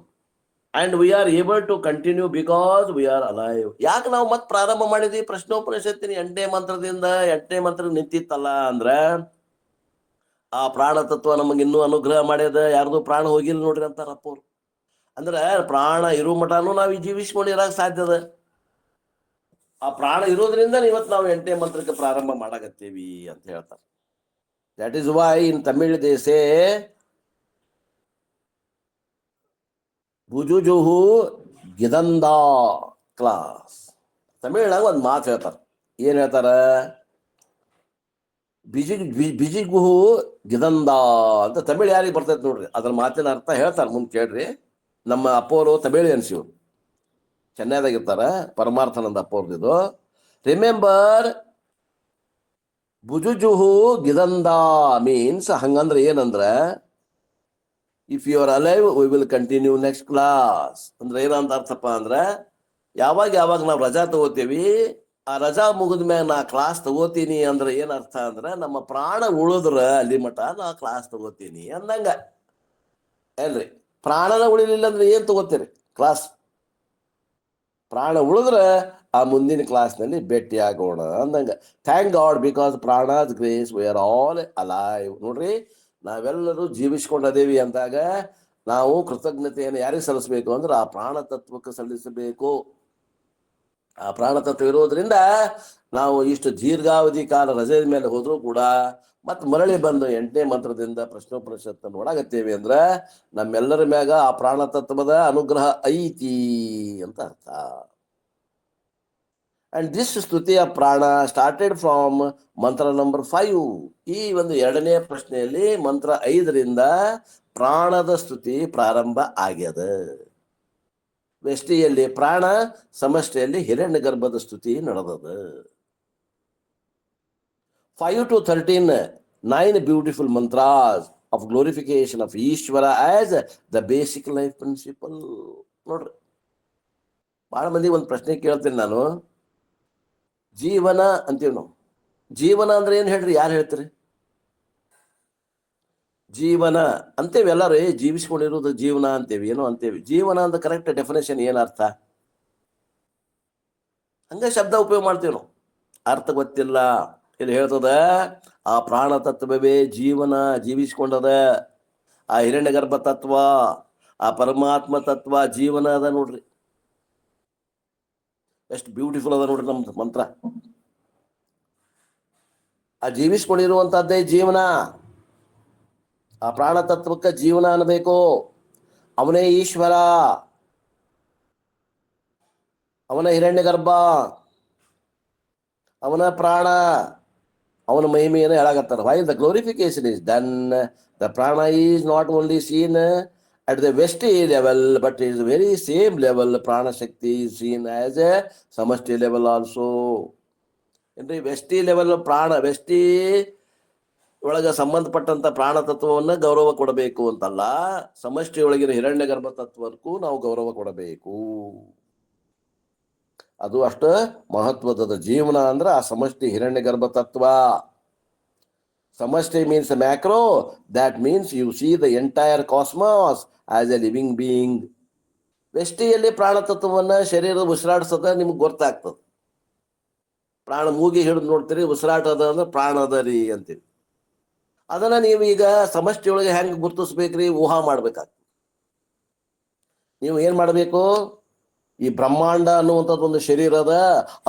And we are able to continue because we are alive. ಯಾಕೆ ನಾವು ಮತ್ತೆ ಪ್ರಾರಂಭ ಮಾಡಿದ್ವಿ ಪ್ರಶ್ನೋಪನಿಷತ್ತಿನ 8ನೇ ಮಂತ್ರದಿಂದ? 8ನೇ ಮಂತ್ರ ನಿಂತಿತ್ತಲ್ಲ ಅಂದ್ರೆ ಆ ಪ್ರಾಣ ತತ್ವ ನಮಗೆ ಇನ್ನೂ ಅನುಗ್ರಹ ಮಾಡ್ಯದ. ಯಾರ್ದು ಪ್ರಾಣ ಹೋಗಿಲ್ಲ ನೋಡ್ರಿ ಅಂತಾರಪ್ಪ ಅವ್ರು. ಅಂದ್ರೆ ಪ್ರಾಣ ಇರೋ ಮಠನೂ ನಾವು ಜೀವಿಸ್ಕೊಂಡಿರಾಕ ಸಾಧ್ಯದ. ಆ ಪ್ರಾಣ ಇರೋದ್ರಿಂದ ಇವತ್ತು ನಾವು 8ನೇ ಮಂತ್ರಕ್ಕೆ ಪ್ರಾರಂಭ ಮಾಡಾಕತ್ತೀವಿ ಅಂತ ಹೇಳ್ತಾರೆ. That is why in Tamil ದೇಶೇ ಭುಜುಜುಹು ಗಿದಂದ ಕ್ಲಾಸ್. ತಮಿಳ್ನಾಗ ಒಂದು ಮಾತು ಹೇಳ್ತಾರೆ. ಏನ್ ಹೇಳ್ತಾರ? ಬಿಜಿಗುಹು ಗಿದಂದ ಅಂತ ತಮಿಳ್ ಯಾರಿಗೆ ಬರ್ತೈತೆ ನೋಡ್ರಿ. ಅದ್ರ ಮಾತಿನ ಅರ್ಥ ಹೇಳ್ತಾರೆ, ಮುಂದೆ ಕೇಳ್ರಿ. ನಮ್ಮ ಅಪ್ಪವರು ತಮಿಳಿಯನ್ಸ್, ಇವ್ರು ಚೆನ್ನೈದಾಗಿರ್ತಾರ, ಪರಮಾರ್ಥಾನಂದ ಅಪ್ಪವ್ರದ್ದು. ರಿಮೆಂಬರ್ ಭುಜುಜುಹು ಗಿದಂದ ಮೀನ್ಸ್ ಹಂಗಂದ್ರೆ ಏನಂದ್ರ if you are alive we will continue next class. ಅಂದ್ರೆ ಏನಂತ ಅರ್ಥಪ್ಪ ಅಂದ್ರೆ ಯಾವಾಗ ನಾವು ರಜಾ ತಗೋತೀವಿ, ಆ ರಜಾ ಮುಗಿದ ಮ್ಯಾಗ ನಾ ಕ್ಲಾಸ್ ತಗೋತೀನಿ ಅಂದ್ರೆ ಏನ್ ಅರ್ಥ ಅಂದ್ರೆ ನಮ್ಮ ಪ್ರಾಣ ಉಳಿದ್ರ ಅಲ್ಲಿ ಮಠ ನಾ ಕ್ಲಾಸ್ ತಗೋತೀನಿ ಅಂದಂಗ ಏನ್ರಿ. ಪ್ರಾಣನ ಉಳಿಲಿಲ್ಲ ಅಂದ್ರೆ ಏನ್ ತಗೋತೀರಿ ಕ್ಲಾಸ್? ಪ್ರಾಣ ಉಳಿದ್ರ ಆ ಮುಂದಿನ ಕ್ಲಾಸ್ನಲ್ಲಿ ಭೇಟಿ ಆಗೋಣ ಅಂದಂಗ. Thank god because prana's grace we are all alive. ನೋಡ್ರಿ, ನಾವೆಲ್ಲರೂ ಜೀವಿಸ್ಕೊಂಡದೇವಿ ಅಂದಾಗ ನಾವು ಕೃತಜ್ಞತೆಯನ್ನು ಯಾರಿಗೆ ಸಲ್ಲಿಸಬೇಕು ಅಂದ್ರೆ ಆ ಪ್ರಾಣ ತತ್ವಕ್ಕೆ ಸಲ್ಲಿಸಬೇಕು. ಆ ಪ್ರಾಣ ತತ್ವ ಇರೋದ್ರಿಂದ ನಾವು ಇಷ್ಟು ದೀರ್ಘಾವಧಿ ಕಾಲ ರಜೆ ಮೇಲೆ ಹೋದ್ರೂ ಕೂಡ ಮತ್ತೆ ಮರಳಿ ಬಂದು 8ನೇ ಮಂತ್ರದಿಂದ ಪ್ರಶ್ನೋಪನಿಷತ್ತನ್ನು ನೋಡಾಕತ್ತೇವೆ ಅಂದ್ರೆ ನಮ್ಮೆಲ್ಲರ ಮ್ಯಾಗ ಆ ಪ್ರಾಣ ತತ್ವದ ಅನುಗ್ರಹ ಐತಿ ಅಂತ ಅರ್ಥ. ಅಂಡ್ ದಿಸ್ ಸ್ತುತಿಯ ಪ್ರಾಣ ಸ್ಟಾರ್ಟೆಡ್ ಫ್ರಾಮ್ ಮಂತ್ರ ನಂಬರ್ 5. ಈ ಒಂದು 2ನೇ ಪ್ರಶ್ನೆಯಲ್ಲಿ ಮಂತ್ರ 5ರಿಂದ ಪ್ರಾಣದ ಸ್ತುತಿ ಪ್ರಾರಂಭ ಆಗ್ಯದ. ವ್ಯಷ್ಟಿಯಲ್ಲಿ ಪ್ರಾಣ, ಸಮಷ್ಟಿಯಲ್ಲಿ ಹಿರಣ್ಯ ಗರ್ಭದ ಸ್ತುತಿ ನಡೆದದ. 5 to 13 9 beautiful mantras of glorification of Ishvara as the basic life principle. ನೋಡ್ರಿ, ಬಹಳ ಮಂದಿ ಒಂದು ಪ್ರಶ್ನೆ ಕೇಳ್ತೀನಿ ನಾನು. ಜೀವನ ಅಂತೀವಿ ನಾವು. ಜೀವನ ಅಂದ್ರೆ ಏನ್ ಹೇಳ್ರಿ? ಯಾರು ಹೇಳ್ತೀರಿ? ಜೀವನ ಅಂತೇವಿ ಎಲ್ಲರೂ, ಜೀವಿಸ್ಕೊಂಡಿರೋದು ಜೀವನ ಅಂತೇವಿ, ಏನೋ ಅಂತೇವಿ. ಜೀವನ ಅಂತ ಕರೆಕ್ಟ್ ಡೆಫಿನೇಷನ್ ಏನ್ ಅರ್ಥ? ಹಂಗ ಶಬ್ದ ಉಪಯೋಗ ಮಾಡ್ತೀವಿ ನಾವು, ಅರ್ಥ ಗೊತ್ತಿಲ್ಲ. ಇಲ್ಲಿ ಹೇಳ್ತದ ಆ ಪ್ರಾಣ ತತ್ವವೇ ಜೀವನ, ಜೀವಿಸ್ಕೊಂಡದ. ಆ ಹಿರಣ್ಯ ಗರ್ಭ ತತ್ವ, ಆ ಪರಮಾತ್ಮ ತತ್ವ ಜೀವನ ಅದ ನೋಡ್ರಿ. ಎಷ್ಟು ಬ್ಯೂಟಿಫುಲ್ ಅದ ನೋಡ್ರಿ ನಮ್ದು ಮಂತ್ರ. ಆ ಜೀವಿಸ್ಕೊಂಡಿರುವಂತಹದ್ದೇ ಜೀವನ. ಆ ಪ್ರಾಣ ತತ್ವಕ್ಕೆ ಜೀವನ ಅನ್ನಬೇಕು. ಅವನೇ ಈಶ್ವರ, ಅವನ ಹಿರಣ್ಯ ಗರ್ಭ, ಅವನ ಪ್ರಾಣ, ಅವನ ಮಹಿಮೆಯನ್ನು ಹೇಳಾಕತ್ತಾರ. Why the glorification is done, the prana is not only seen at the Vesti level, but is very same level prana shakti is seen as a samashti level also. ಅಂದ್ರೆ ವೆಷ್ಟಿ ಲೆವೆಲ್ ಪ್ರಾಣ, ವೆಷ್ಟಿ ಒಳಗ ಸಂಬಂಧಪಟ್ಟಂತ ಪ್ರಾಣ ತತ್ವವನ್ನು ಗೌರವ ಕೊಡಬೇಕು ಅಂತಲ್ಲ, ಸಮಷ್ಟಿ ಒಳಗಿನ ಹಿರಣ್ಯ ಗರ್ಭ ತತ್ವಕ್ಕೂ ನಾವು ಗೌರವ ಕೊಡಬೇಕು. ಅದು ಅಷ್ಟ ಮಹತ್ವದ ಜೀವನ ಅಂದ್ರೆ ಆ ಸಮಷ್ಟಿ ಹಿರಣ್ಯ ಗರ್ಭ ತತ್ವ. Samashti means macro, that means you see the entire cosmos as a living being. ವೆಷ್ಟಿಯಲ್ಲಿ ಪ್ರಾಣ ತತ್ವವನ್ನ ಶರೀರದ ಉಸಿರಾಡ್ಸದ ನಿಮ್ಗೆ ಗೊತ್ತಾಗ್ತದೆ. ಪ್ರಾಣ ಮೂಗಿ ಹಿಡಿದು ನೋಡ್ತೀರಿ, ಉಸಿರಾಟ ಅದ ಅಂದ್ರೆ ಪ್ರಾಣ ಅದ ರೀ ಅಂತೀವಿ. ಅದನ್ನ ನೀವು ಈಗ ಸಮಷ್ಟಿ ಒಳಗೆ ಹೆಂಗ್ ಗುರುತಿಸ್ಬೇಕ್ರಿ? ಊಹಾ ಮಾಡ್ಬೇಕಾಗ್ತದೆ. ನೀವು ಏನ್ ಮಾಡ್ಬೇಕು? ಈ ಬ್ರಹ್ಮಾಂಡ ಅನ್ನುವಂಥದ್ದು ಒಂದು ಶರೀರ ಅದ,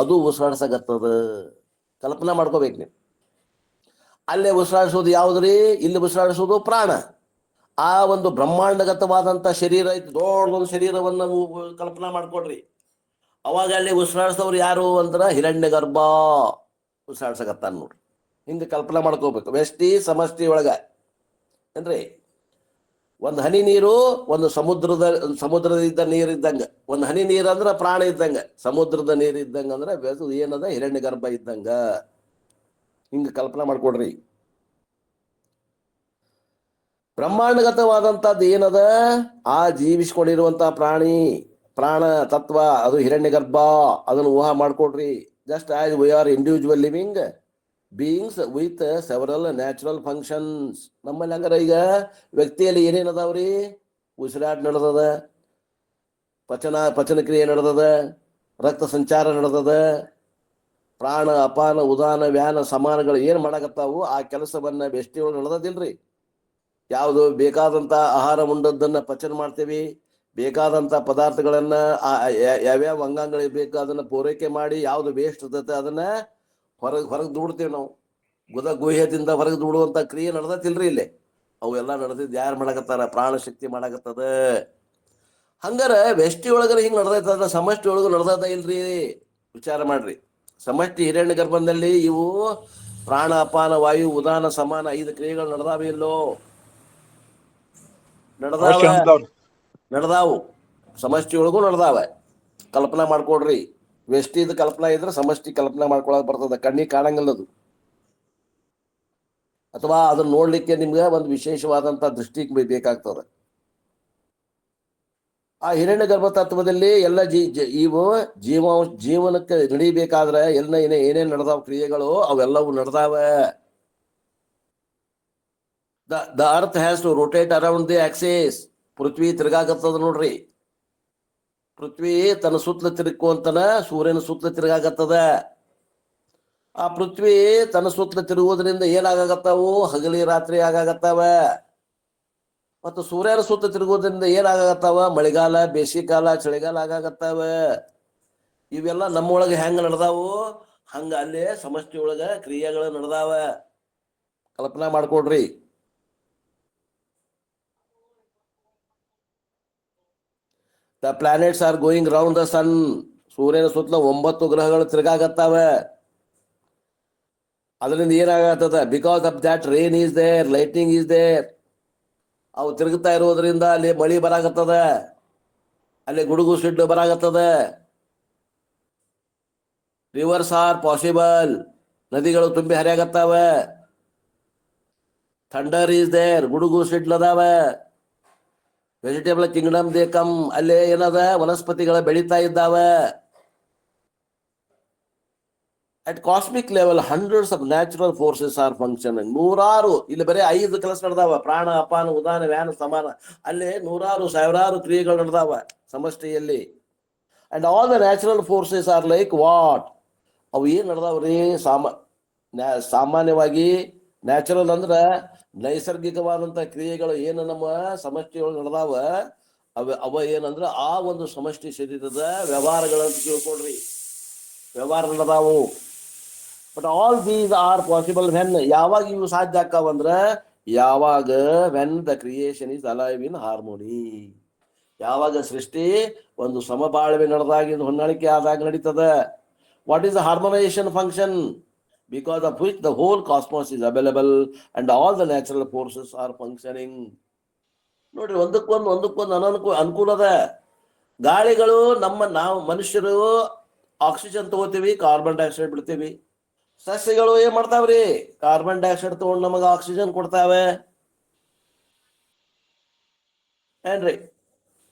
ಅದು ಉಸಿರಾಡ್ಸಕತ್ತದ ಕಲ್ಪನಾ ಮಾಡ್ಕೋಬೇಕು ನೀವು. ಅಲ್ಲೇ ಉಸಿರಾಡಿಸೋದು ಯಾವ್ದ್ರಿ? ಇಲ್ಲಿ ಉಸಿರಾಡಿಸೋದು ಪ್ರಾಣ. ಆ ಒಂದು ಬ್ರಹ್ಮಾಂಡಗತವಾದಂಥ ಶರೀರ ಐತಿ, ದೊಡ್ಡದೊಂದು ಶರೀರವನ್ನು ಕಲ್ಪನಾ ಮಾಡ್ಕೊಡ್ರಿ. ಅವಾಗ ಅಲ್ಲಿ ಉಸಿರಾಡಿಸೋರು ಯಾರು ಅಂದ್ರೆ ಹಿರಣ್ಯ ಗರ್ಭ ಉಸಿರಾಡ್ಸಕತ್ತಾನ ನೋಡ್ರಿ. ಹಿಂಗೆ ಕಲ್ಪನಾ ಮಾಡ್ಕೋಬೇಕು. ವ್ಯಷ್ಟಿ ಸಮಷ್ಟಿ ಒಳಗ ಏನ್ರಿ, ಒಂದು ಹನಿ ನೀರು ಒಂದು ಸಮುದ್ರದ ನೀರು ಇದ್ದಂಗ. ಒಂದು ಹನಿ ನೀರು ಅಂದ್ರೆ ಪ್ರಾಣ ಇದ್ದಂಗ, ಸಮುದ್ರದ ನೀರು ಇದ್ದಂಗ ಅಂದ್ರೆ ಏನದ ಹಿರಣ್ಯ ಗರ್ಭ ಇದ್ದಂಗ. ಹಿಂಗೆ ಕಲ್ಪನಾ ಮಾಡ್ಕೊಡ್ರಿ. ಬ್ರಹ್ಮಾಂಡಗತವಾದಂತದ್ದು ಏನದ ಆ ಜೀವಿಸ್ಕೊಂಡಿರುವಂತ ಪ್ರಾಣ ತತ್ವ ಅದು ಹಿರಣ್ಯ ಗರ್ಭ. ಅದನ್ನು ಊಹಾ ಮಾಡ್ಕೊಡ್ರಿ. Just as we are individual living beings with several natural functions. ನಮ್ಮಲ್ಲಿ ಹಂಗಾರ ಈಗ ವ್ಯಕ್ತಿಯಲ್ಲಿ ಏನೇನದಾವ್ರಿ? ಉಸಿರಾಟ ನಡೆದದ, ಪಚನ ಕ್ರಿಯೆ ನಡೆದದ, ರಕ್ತ ಸಂಚಾರ ನಡೆದದ, ಪ್ರಾಣ ಅಪಾನ ಉದಾನ ವ್ಯಾನ ಸಮಾನಗಳು ಏನ್ ಮಾಡಕತ್ತಾವು ಆ ಕೆಲಸವನ್ನ ಬೆಷ್ಟಿಯೊಳಗೆ ನಡೆದದಿಲ್ರಿ. ಯಾವುದು ಬೇಕಾದಂತ ಆಹಾರ ಉಂಡದ್ದನ್ನ ಪಚನ ಮಾಡ್ತೇವಿ, ಬೇಕಾದಂತ ಪದಾರ್ಥಗಳನ್ನ ಯಾವ್ಯಾವ ಅಂಗಾಂಗಗಳಿಗೆ ಬೇಕು ಅದನ್ನ ಪೂರೈಕೆ ಮಾಡಿ ಯಾವ್ದು ವೇಸ್ಟ್ ಇರ್ತೈತೆ ಅದನ್ನ ಹೊರಗೆ ದೂಡ್ತೇವೆ ನಾವು. ಗುಹ್ಯದಿಂದ ಹೊರಗೆ ದೂಡುವಂತ ಕ್ರಿಯೆ ನಡೆದತಿಲ್ರಿ ಇಲ್ಲಿ. ಅವು ಎಲ್ಲ ನಡೆದಿದ್ದು ಯಾರು ಮಾಡಕತ್ತಾರ? ಪ್ರಾಣ ಶಕ್ತಿ ಮಾಡಕತ್ತದ. ಹಂಗಾರ ವ್ಯಷ್ಟಿ ಒಳಗರ ಹಿಂಗ್ ನಡೆದೈತದ, ಸಮಷ್ಟಿ ಒಳಗೂ ನಡೆದದ ಇಲ್ರಿ? ವಿಚಾರ ಮಾಡ್ರಿ. ಸಮಷ್ಟಿ ಹಿರಣ್ಯ ಗರ್ಭದಲ್ಲಿ ಇವು ಪ್ರಾಣ ಅಪಾನ ವಾಯು ಉದಾನ ಸಮಾನ 5 ಕ್ರಿಯೆಗಳು ನಡೆದಾವ ಇಲ್ಲೋ? ನಡೆದಾವು. ಸಮಷ್ಟಿ ಒಳಗೂ ನಡೆದಾವ. ಕಲ್ಪನಾ ಮಾಡ್ಕೊಡ್ರಿ. ವ್ಯಷ್ಟಿದ ಕಲ್ಪನಾ ಇದ್ರೆ ಸಮಷ್ಟಿ ಕಲ್ಪನಾ ಮಾಡ್ಕೊಳಕ್ ಬರ್ತದ. ಕಣ್ಣಿಗೆ ಕಾಣಂಗಿಲ್ಲದು. ಅಥವಾ ಅದನ್ನ ನೋಡ್ಲಿಕ್ಕೆ ನಿಮ್ಗೆ ಒಂದು ವಿಶೇಷವಾದಂತ ದೃಷ್ಟಿ ಬೇಕಾಗ್ತದ. ಆ ಹಿರಣ್ಯ ಗರ್ಭ ತತ್ವದಲ್ಲಿ ಎಲ್ಲ ಜೀವನಕ್ಕೆ ನಡಿಬೇಕಾದ್ರೆ ಏನೇನ್ ನಡೆದಾವ ಕ್ರಿಯೆಗಳು ಅವೆಲ್ಲವೂ ನಡೆದಾವ. The earth has to rotate around the axis. ಪೃಥ್ವಿ ತಿರ್ಗಾಕತ್ತದ ನೋಡ್ರಿ. ಪೃಥ್ವಿ ತನ್ನ ಸುತ್ತಲ ತಿರುಗುವಂತನ ಸೂರ್ಯನ ಸುತ್ತಲ ತಿರ್ಗಾಕತ್ತದ. ಆ ಪೃಥ್ವಿ ತನ್ನ ಸುತ್ತಲ ತಿರುಗುವುದರಿಂದ ಏನಾಗತ್ತಾವು? ಹಗಲಿ ರಾತ್ರಿ ಆಗಾಗತ್ತಾವ. ಮತ್ತು ಸೂರ್ಯನ ಸುತ್ತ ತಿರುಗೋದ್ರಿಂದ ಏನಾಗತ್ತಾವ? ಮಳೆಗಾಲ, ಬೇಸಿಗೆಕಾಲ, ಚಳಿಗಾಲ ಆಗಾಗತ್ತಾವ. ಇವೆಲ್ಲ ನಮ್ಮೊಳಗೆ ಹೆಂಗ ನಡೆದಾವು ಹಂಗ ಅಲ್ಲೇ ಸಮಷ್ಟಿ ಒಳಗ ಕ್ರಿಯೆಗಳು ನಡೆದಾವ. ಕಲ್ಪನಾ ಮಾಡ್ಕೊಡ್ರಿ. The planets are going round the sun. ಸೂರ್ಯನ ಸುತ್ತಲ 9 ಗ್ರಹಗಳು ತಿರುಗಾಗತ್ತಾವ. ಅದರಿಂದ ಏನಾಗತ್ತದ? Because of that rain is there, lightning is there. ಅವು ತಿರುಗುತ್ತಾ ಇರೋದ್ರಿಂದ ಅಲ್ಲಿ ಮಳಿ ಬರಾಗತ್ತದ, ಅಲ್ಲಿ ಗುಡುಗು ಸಿಡ್ಲು ಬರಾಗತ್ತದ. Rivers are possible. ನದಿಗಳು ತುಂಬಿ ಹರಿಯಾಗತ್ತಾವ. ಥಂಡರ್ ಈಸ್ ದೇರ್, ಗುಡುಗು ಸಿಡ್ಲು ಅದಾವ. Vegetable kingdom they come. ಅಲ್ಲೇ ಏನದ? ವನಸ್ಪತಿಗಳ ಬೆಳೀತಾ ಇದ್ದಾವ. At cosmic level hundreds of natural forces are functioning. 100 ಇಲ್ಲಿ ಬರೀ 5 ಕೆಲಸ ನಡೆದಾವ. ಪ್ರಾಣ ಅಪಾನ ಉದಾನ ವ್ಯಾನ ಸಮಾನ. ಅಲ್ಲಿ 100 ಸಾವಿರಾರು ಕ್ರಿಯೆಗಳು ನಡೆದಾವ ಸಮಷ್ಟಿಯಲ್ಲಿ. And all the natural forces are like what? ಅವು ಏನ್ ನಡೆದಾವ್ರಿ? ಸಾಮಾನ್ಯವಾಗಿ ನ್ಯಾಚುರಲ್ ಅಂದ್ರ ನೈಸರ್ಗಿಕವಾದಂತ ಕ್ರಿಯೆಗಳು ಏನು ನಮ್ಮ ಸಮಷ್ಟಿಯೊಳಗೆ ನಡೆದಾವ ಅವ ಏನಂದ್ರ ಆ ಒಂದು ಸಮಷ್ಟಿ ಶರೀರದ ವ್ಯವಹಾರಗಳಂತ ತಿಳ್ಕೊಡ್ರಿ. ವ್ಯವಹಾರ ನಡೆದಾವು. But all these are possible when. ಯಾವಾಗ ಇವು ಸಾಧ್ಯ ಆಕಾವಂದ್ರ ಯಾವಾಗ when the creation is alive in harmony. ಯಾವಾಗ ಸೃಷ್ಟಿ ಒಂದು ಸಮಬಾಳ್ವೆ ನಡೆದಾಗ, ಹೊಂದಾಣಿಕೆ ಆದಾಗ ನಡೀತದ. What is the harmonisation function? Because of which the whole cosmos is available and all the natural forces are functioning. ನೋಡ್ರಿ, ಒಂದಕ್ಕೊಂದು ಅನುಕೂಲದ. ಗಾಳಿಗಳು ನಾವು ಮನುಷ್ಯರು ಆಕ್ಸಿಜನ್ ತಗೋತೀವಿ, ಕಾರ್ಬನ್ ಡೈಆಕ್ಸೈಡ್ ಬಿಡ್ತೀವಿ. ಸಸ್ಯಗಳು ಏನ್ ಮಾಡ್ತಾವ್ರಿ? ಕಾರ್ಬನ್ ಡೈಆಕ್ಸೈಡ್ ತಗೊಂಡು ನಮಗ ಆಕ್ಸಿಜನ್ ಕೊಡ್ತಾವೆ ಏನ್ರಿ?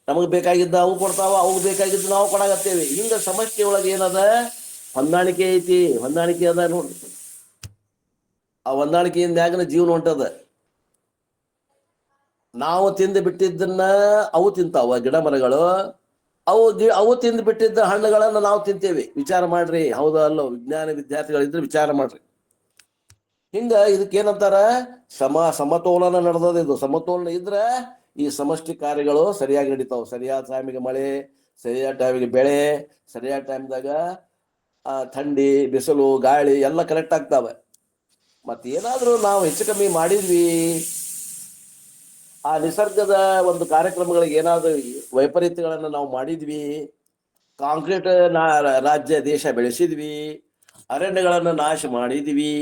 ನಮಗ್ ಬೇಕಾಗಿದ್ದ ಅವು ಕೊಡ್ತಾವ, ಅವು ಬೇಕಾಗಿದ್ದು ನಾವು ಕೊಡಾಕತ್ತೇವಿ. ಹಿಂಗ ಸಮಷ್ಟಿ ಒಳಗೆ ಏನದ? ಹೊಂದಾಣಿಕೆ ಐತಿ. ಹೊಂದಾಣಿಕೆ ಅದ ನೋಡ್ರಿ. ಆ ಹೊಂದಾಣಿಕೆಯಿಂದ ಜೀವನ ಹೊಂಟದ. ನಾವು ತಿಂದು ಬಿಟ್ಟಿದ್ದನ್ನ ಅವು ತಿಂತಾವ, ಗಿಡ ಮರಗಳು. ಅವು ತಿಂದು ಬಿಟ್ಟಿದ್ದ ಹಣ್ಣುಗಳನ್ನ ನಾವು ತಿಂತೇವಿ. ವಿಚಾರ ಮಾಡ್ರಿ, ಹೌದಾ ಅಲ್ಲೋ? ವಿಜ್ಞಾನ ವಿದ್ಯಾರ್ಥಿಗಳಿದ್ರೆ ವಿಚಾರ ಮಾಡ್ರಿ. ಹಿಂಗ ಇದಕ್ಕೇನಂತಾರ? ಸಮತೋಲನ ನಡೆದದ. ಇದು ಸಮತೋಲನ ಇದ್ರೆ ಈ ಸಮಷ್ಟಿ ಕಾರ್ಯಗಳು ಸರಿಯಾಗಿ ನಡೀತಾವ. ಸರಿಯಾದ ಟೈಮಿಗೆ ಮಳೆ, ಸರಿಯಾದ ಟೈಮಿಗೆ ಬೆಳೆ, ಸರಿಯಾದ ಟೈಮ್ದಾಗ ಥಂಡಿ, ಬಿಸಿಲು, ಗಾಳಿ ಎಲ್ಲ ಕರೆಕ್ಟ್ ಆಗ್ತಾವೆ. ಮತ್ತೇನಾದ್ರೂ ನಾವು ಹೆಚ್ಚು ಕಮ್ಮಿ ಮಾಡಿದ್ವಿ, ಆ ನಿಸರ್ಗದ ಒಂದು ಕಾರ್ಯಕ್ರಮಗಳಿಗೆ ಏನಾದ್ರು ವೈಪರೀತ್ಯಗಳನ್ನ ನಾವು ಮಾಡಿದ್ವಿ, ಕಾಂಕ್ರೀಟ್ ರಾಜ್ಯ ದೇಶ ಬೆಳೆಸಿದ್ವಿ, ಅರಣ್ಯಗಳನ್ನ ನಾಶ ಮಾಡಿದ್ವಿ,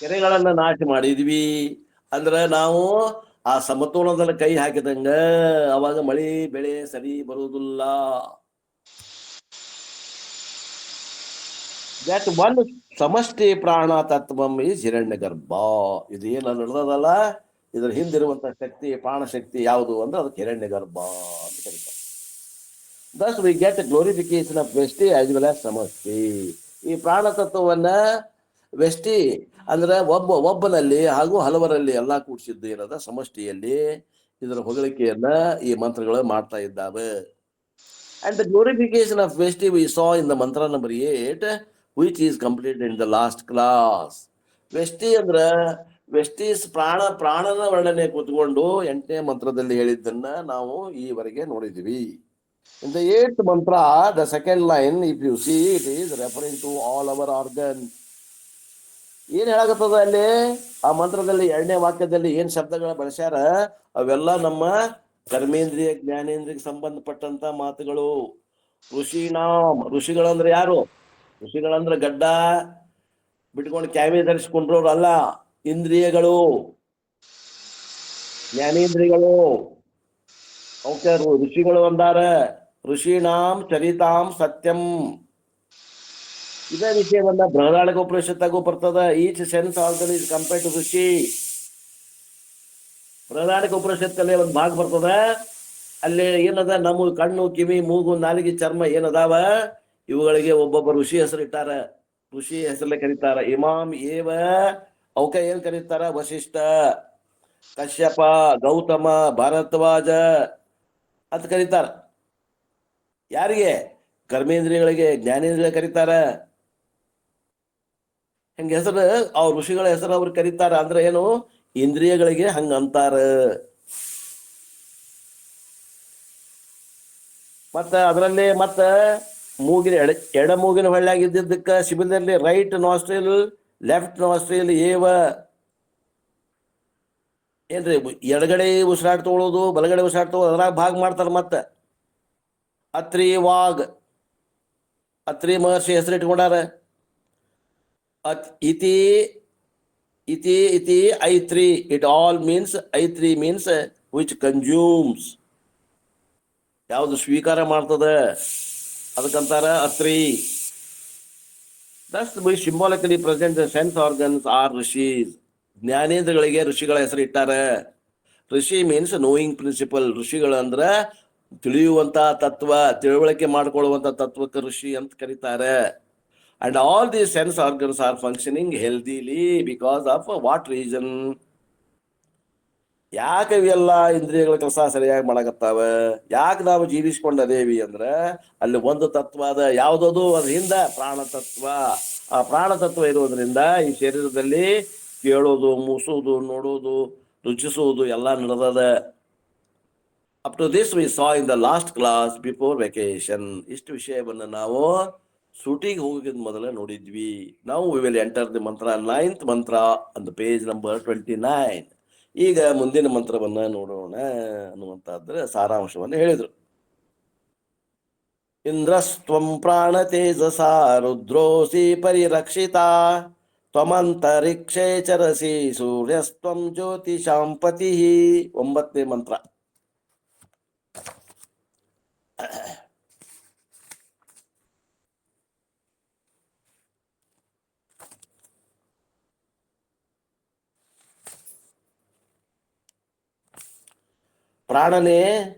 ಕೆರೆಗಳನ್ನ ನಾಶ ಮಾಡಿದ್ವಿ ಅಂದ್ರೆ ನಾವು ಆ ಸಮತೋಲನದಲ್ಲಿ ಕೈ ಹಾಕಿದಂಗ ಅವಾಗ ಮಳಿ ಬೆಳೆ ಸರಿ ಬರುವುದಿಲ್ಲ. ದಟ್ ಒನ್ ಸಮಷ್ಟಿ ಪ್ರಾಣ ತತ್ವಂ ಈಸ್ ಹಿರಣ್ಯ ಗರ್ಭ. ಇದು ಏನ ನಡೆದದಲ್ಲ ಇದರ ಹಿಂದಿರುವಂತಹ ಶಕ್ತಿ, ಪ್ರಾಣಶಕ್ತಿ ಯಾವುದು ಅಂದ್ರೆ ಅದಕ್ಕೆ ಹಿರಣ್ಯ ಗರ್ಭ ಅಂತ ಕರೀತಾರೆ. Thus we get glorification of Vesti as well as Samasti. ಈ ಪ್ರಾಣ ತತ್ವವನ್ನ ವ್ಯಷ್ಟಿ ಅಂದ್ರೆ ಒಬ್ಬನಲ್ಲಿ ಹಾಗೂ ಹಲವರಲ್ಲಿ ಎಲ್ಲಾ ಕೂಡಿಸಿದ್ದು ಏನದ ಸಮಷ್ಟಿಯಲ್ಲಿ ಇದರ ಹೊಗಳಿಕೆಯನ್ನ ಈ ಮಂತ್ರಗಳು ಮಾಡ್ತಾ ಇದ್ದಾವೆ. And the glorification of Vesti we saw in the mantra number 8, which is completed in the last class. ವ್ಯಷ್ಟಿ ಅಂದ್ರ ವ್ಯಷ್ಟಿ ಪ್ರಾಣನ ವರ್ಣನೆ ಕೂತ್ಕೊಂಡು 8ನೇ ಮಂತ್ರದಲ್ಲಿ ಹೇಳಿದ್ದನ್ನ ನಾವು ಈವರೆಗೆ ನೋಡಿದ್ವಿ. In the 8th mantra, the second line, if you see, it is referring to all our organs. ಏನ್ ಹೇಳಾಗತ್ತದ ಅಲ್ಲಿ ಆ ಮಂತ್ರದಲ್ಲಿ 2ನೇ ವಾಕ್ಯದಲ್ಲಿ ಏನ್ ಶಬ್ದಗಳ ಬಳಸ್ಯಾರ ಅವೆಲ್ಲ ನಮ್ಮ ಕರ್ಮೇಂದ್ರಿಯ ಜ್ಞಾನೇಂದ್ರಿಯಕ್ಕೆ ಸಂಬಂಧಪಟ್ಟಂತ ಮಾತುಗಳು. ಋಷಿಗಳಂದ್ರೆ ಯಾರು? ಋಷಿಗಳಂದ್ರೆ ಗಡ್ಡ ಬಿಟ್ಕೊಂಡು ಕ್ಯಾಮೆ ಧರಿಸ್ಕೊಂಡ್ರವ್ರು ಅಲ್ಲ, ಇಂದ್ರಿಯಗಳು, ಜ್ಞಾನೇಂದ್ರಿಯಗಳು. ಅವಕ್ಕೆ ಋಷಿಗಳು ಅಂದಾರ. ಋಷೀಣಾಂ ಚರಿತಾಂ ಸತ್ಯಂ. ಇದೇ ವಿಷಯವನ್ನ ಬೃಹದಾರಣ್ಯಕ ಉಪನಿಷತ್ತಾಗೂ ಬರ್ತದ. Each sense organ is compared to rishi. ಬೃಹದಾರಣ್ಯಕ ಉಪನಿಷತ್ತಲ್ಲಿ ಒಂದು ಭಾಗ ಬರ್ತದ. ಅಲ್ಲಿ ಏನದ, ನಮ್ಮ ಕಣ್ಣು, ಕಿವಿ, ಮೂಗು, ನಾಲಿಗೆ, ಚರ್ಮ ಏನದಾವ ಇವುಗಳಿಗೆ ಒಬ್ಬೊಬ್ಬ ಋಷಿ ಹೆಸರು ಇಟ್ಟಾರ. ಋಷಿ ಹೆಸರಲ್ಲೇ ಕರೀತಾರ. ಇಮಾಮ್ ಏವ ಅವಕ ಏನ್ ಕರೀತಾರ? ವಶಿಷ್ಠ, ಕಶ್ಯಪ, ಗೌತಮ, ಭಾರದ್ವಾಜ ಅಂತ ಕರೀತಾರ. ಯಾರಿಗೆ? ಕರ್ಮೇಂದ್ರಿಯಗಳಿಗೆ, ಜ್ಞಾನೇಂದ್ರಿಯ ಕರೀತಾರ. ಹಂಗ ಹೆಸರು ಅವ್ರ ಋಷಿಗಳ ಹೆಸರು ಅವ್ರು ಕರೀತಾರ. ಅಂದ್ರೆ ಏನು? ಇಂದ್ರಿಯಗಳಿಗೆ ಹಂಗ ಅಂತಾರ. ಮತ್ತ ಅದರಲ್ಲಿ ಮತ್ತ ಮೂಗಿನ ಎಡ ಮೂಗಿನ ಹೊಳ್ಳಿಯಾಗಿದ್ದಕ್ಕ ಶಿಬಿರದಲ್ಲಿ ರೈಟ್ ನಾಸ್ಟ್ರಿಲ್, ಲೆಫ್ಟ್ ನಾಸ್ಟ್ರಿಲ್ ಏವ. ಏನ್ರಿ, ಎಡಗಡೆ ಉಸಿರಾಟ ತಗೊಳ್ಳೋದು, ಬಲಗಡೆ ಉಸಿರಾಟ ತಗೊಳ್ಳೋದು, ಅದ್ರಾಗ ಭಾಗ ಮಾಡ್ತಾರ. ಮತ್ತ ಅತ್ರಿ ವಾಗ್, ಅತ್ರಿ ಮಹರ್ಷಿ ಹೆಸರು ಇಟ್ಕೊಂಡಾರ. ಇತಿ ಇತಿ ಇತಿ ಐತ್ರಿ. ಇಟ್ ಆಲ್ ಮೀನ್ಸ್, ಐತ್ರಿ ಮೀನ್ಸ್ ವಿಚ್ ಕನ್ಸ್ಯೂಮ್ಸ್, ಯಾವುದು ಸ್ವೀಕಾರ ಮಾಡ್ತದ ಅದಕ್ಕಂತಾರ Atri. Thus we symbolically present the sense organs are rishis. ಜ್ಞಾನೇಂದ್ರಗಳಿಗೆ ಋಷಿಗಳ ಹೆಸರು ಇಟ್ಟಾರ. ಋಷಿ ಮೀನ್ಸ್ ನೋಯಿಂಗ್ ಪ್ರಿನ್ಸಿಪಲ್. ಋಷಿಗಳು ಅಂದ್ರ ತಿಳಿಯುವಂತ ತತ್ವ, ತಿಳುವಳಿಕೆ ಮಾಡ್ಕೊಳ್ಳುವಂತ ತತ್ವಕ್ಕೆ ಋಷಿ ಅಂತ ಕರೀತಾರೆ. And all these sense organs are functioning healthily because of what reason? ಯಾಕೆ ಇವೆಲ್ಲ ಇಂದ್ರಿಯಗಳ ಕೆಲಸ ಸರಿಯಾಗಿ ಮಾಡಕತ್ತಾವ? ಯಾಕೆ ನಾವು ಜೀವಿಸ್ಕೊಂಡದೇವಿ ಅಂದ್ರ ಅಲ್ಲಿ ಒಂದು ತತ್ವ ಅದ. ಯಾವುದದು? ಅದರಿಂದ ಪ್ರಾಣ ತತ್ವ. ಆ ಪ್ರಾಣ ತತ್ವ ಇರೋದ್ರಿಂದ ಈ ಶರೀರದಲ್ಲಿ ಕೇಳೋದು, ಮೂಸೋದು, ನೋಡೋದು, ರುಚಿಸುವುದು ಎಲ್ಲ ನಡೆದದ. Up to this we saw in the last class before vacation. ಇಷ್ಟು ವಿಷಯವನ್ನು ನಾವು ಸೂಟಿಗೆ ಹೋಗಿದ ಮೊದಲೇ ನೋಡಿದ್ವಿ. ನಾವು ವಿ ವಿಲ್ ಎಂಟರ್ ದಿ ಮಂತ್ರ 9th ಮಂತ್ರ ಆನ್ ದ ಪೇಜ್ ನಂಬರ್ 29. ಈಗ ಮುಂದಿನ ಮಂತ್ರವನ್ನ ನೋಡೋಣ ಅನ್ನುವಂತಾದ್ರೆ ಸಾರಾಂಶವನ್ನು ಹೇಳಿದ್ರು. ಇಂದ್ರಸ್ತ್ವಂ ಪ್ರಾಣ ತೇಜಸ ರುದ್ರೋಸಿ ಪರಿರಕ್ಷಿತಾ, ತ್ವಮಂತರಿಕ್ಷೇ ಚರಸಿ ಸೂರ್ಯಸ್ತ್ವಂ ಜ್ಯೋತಿಷಾಂ ಪತಿ. 9ನೇ ಮಂತ್ರ. ಪ್ರಾಣನೇ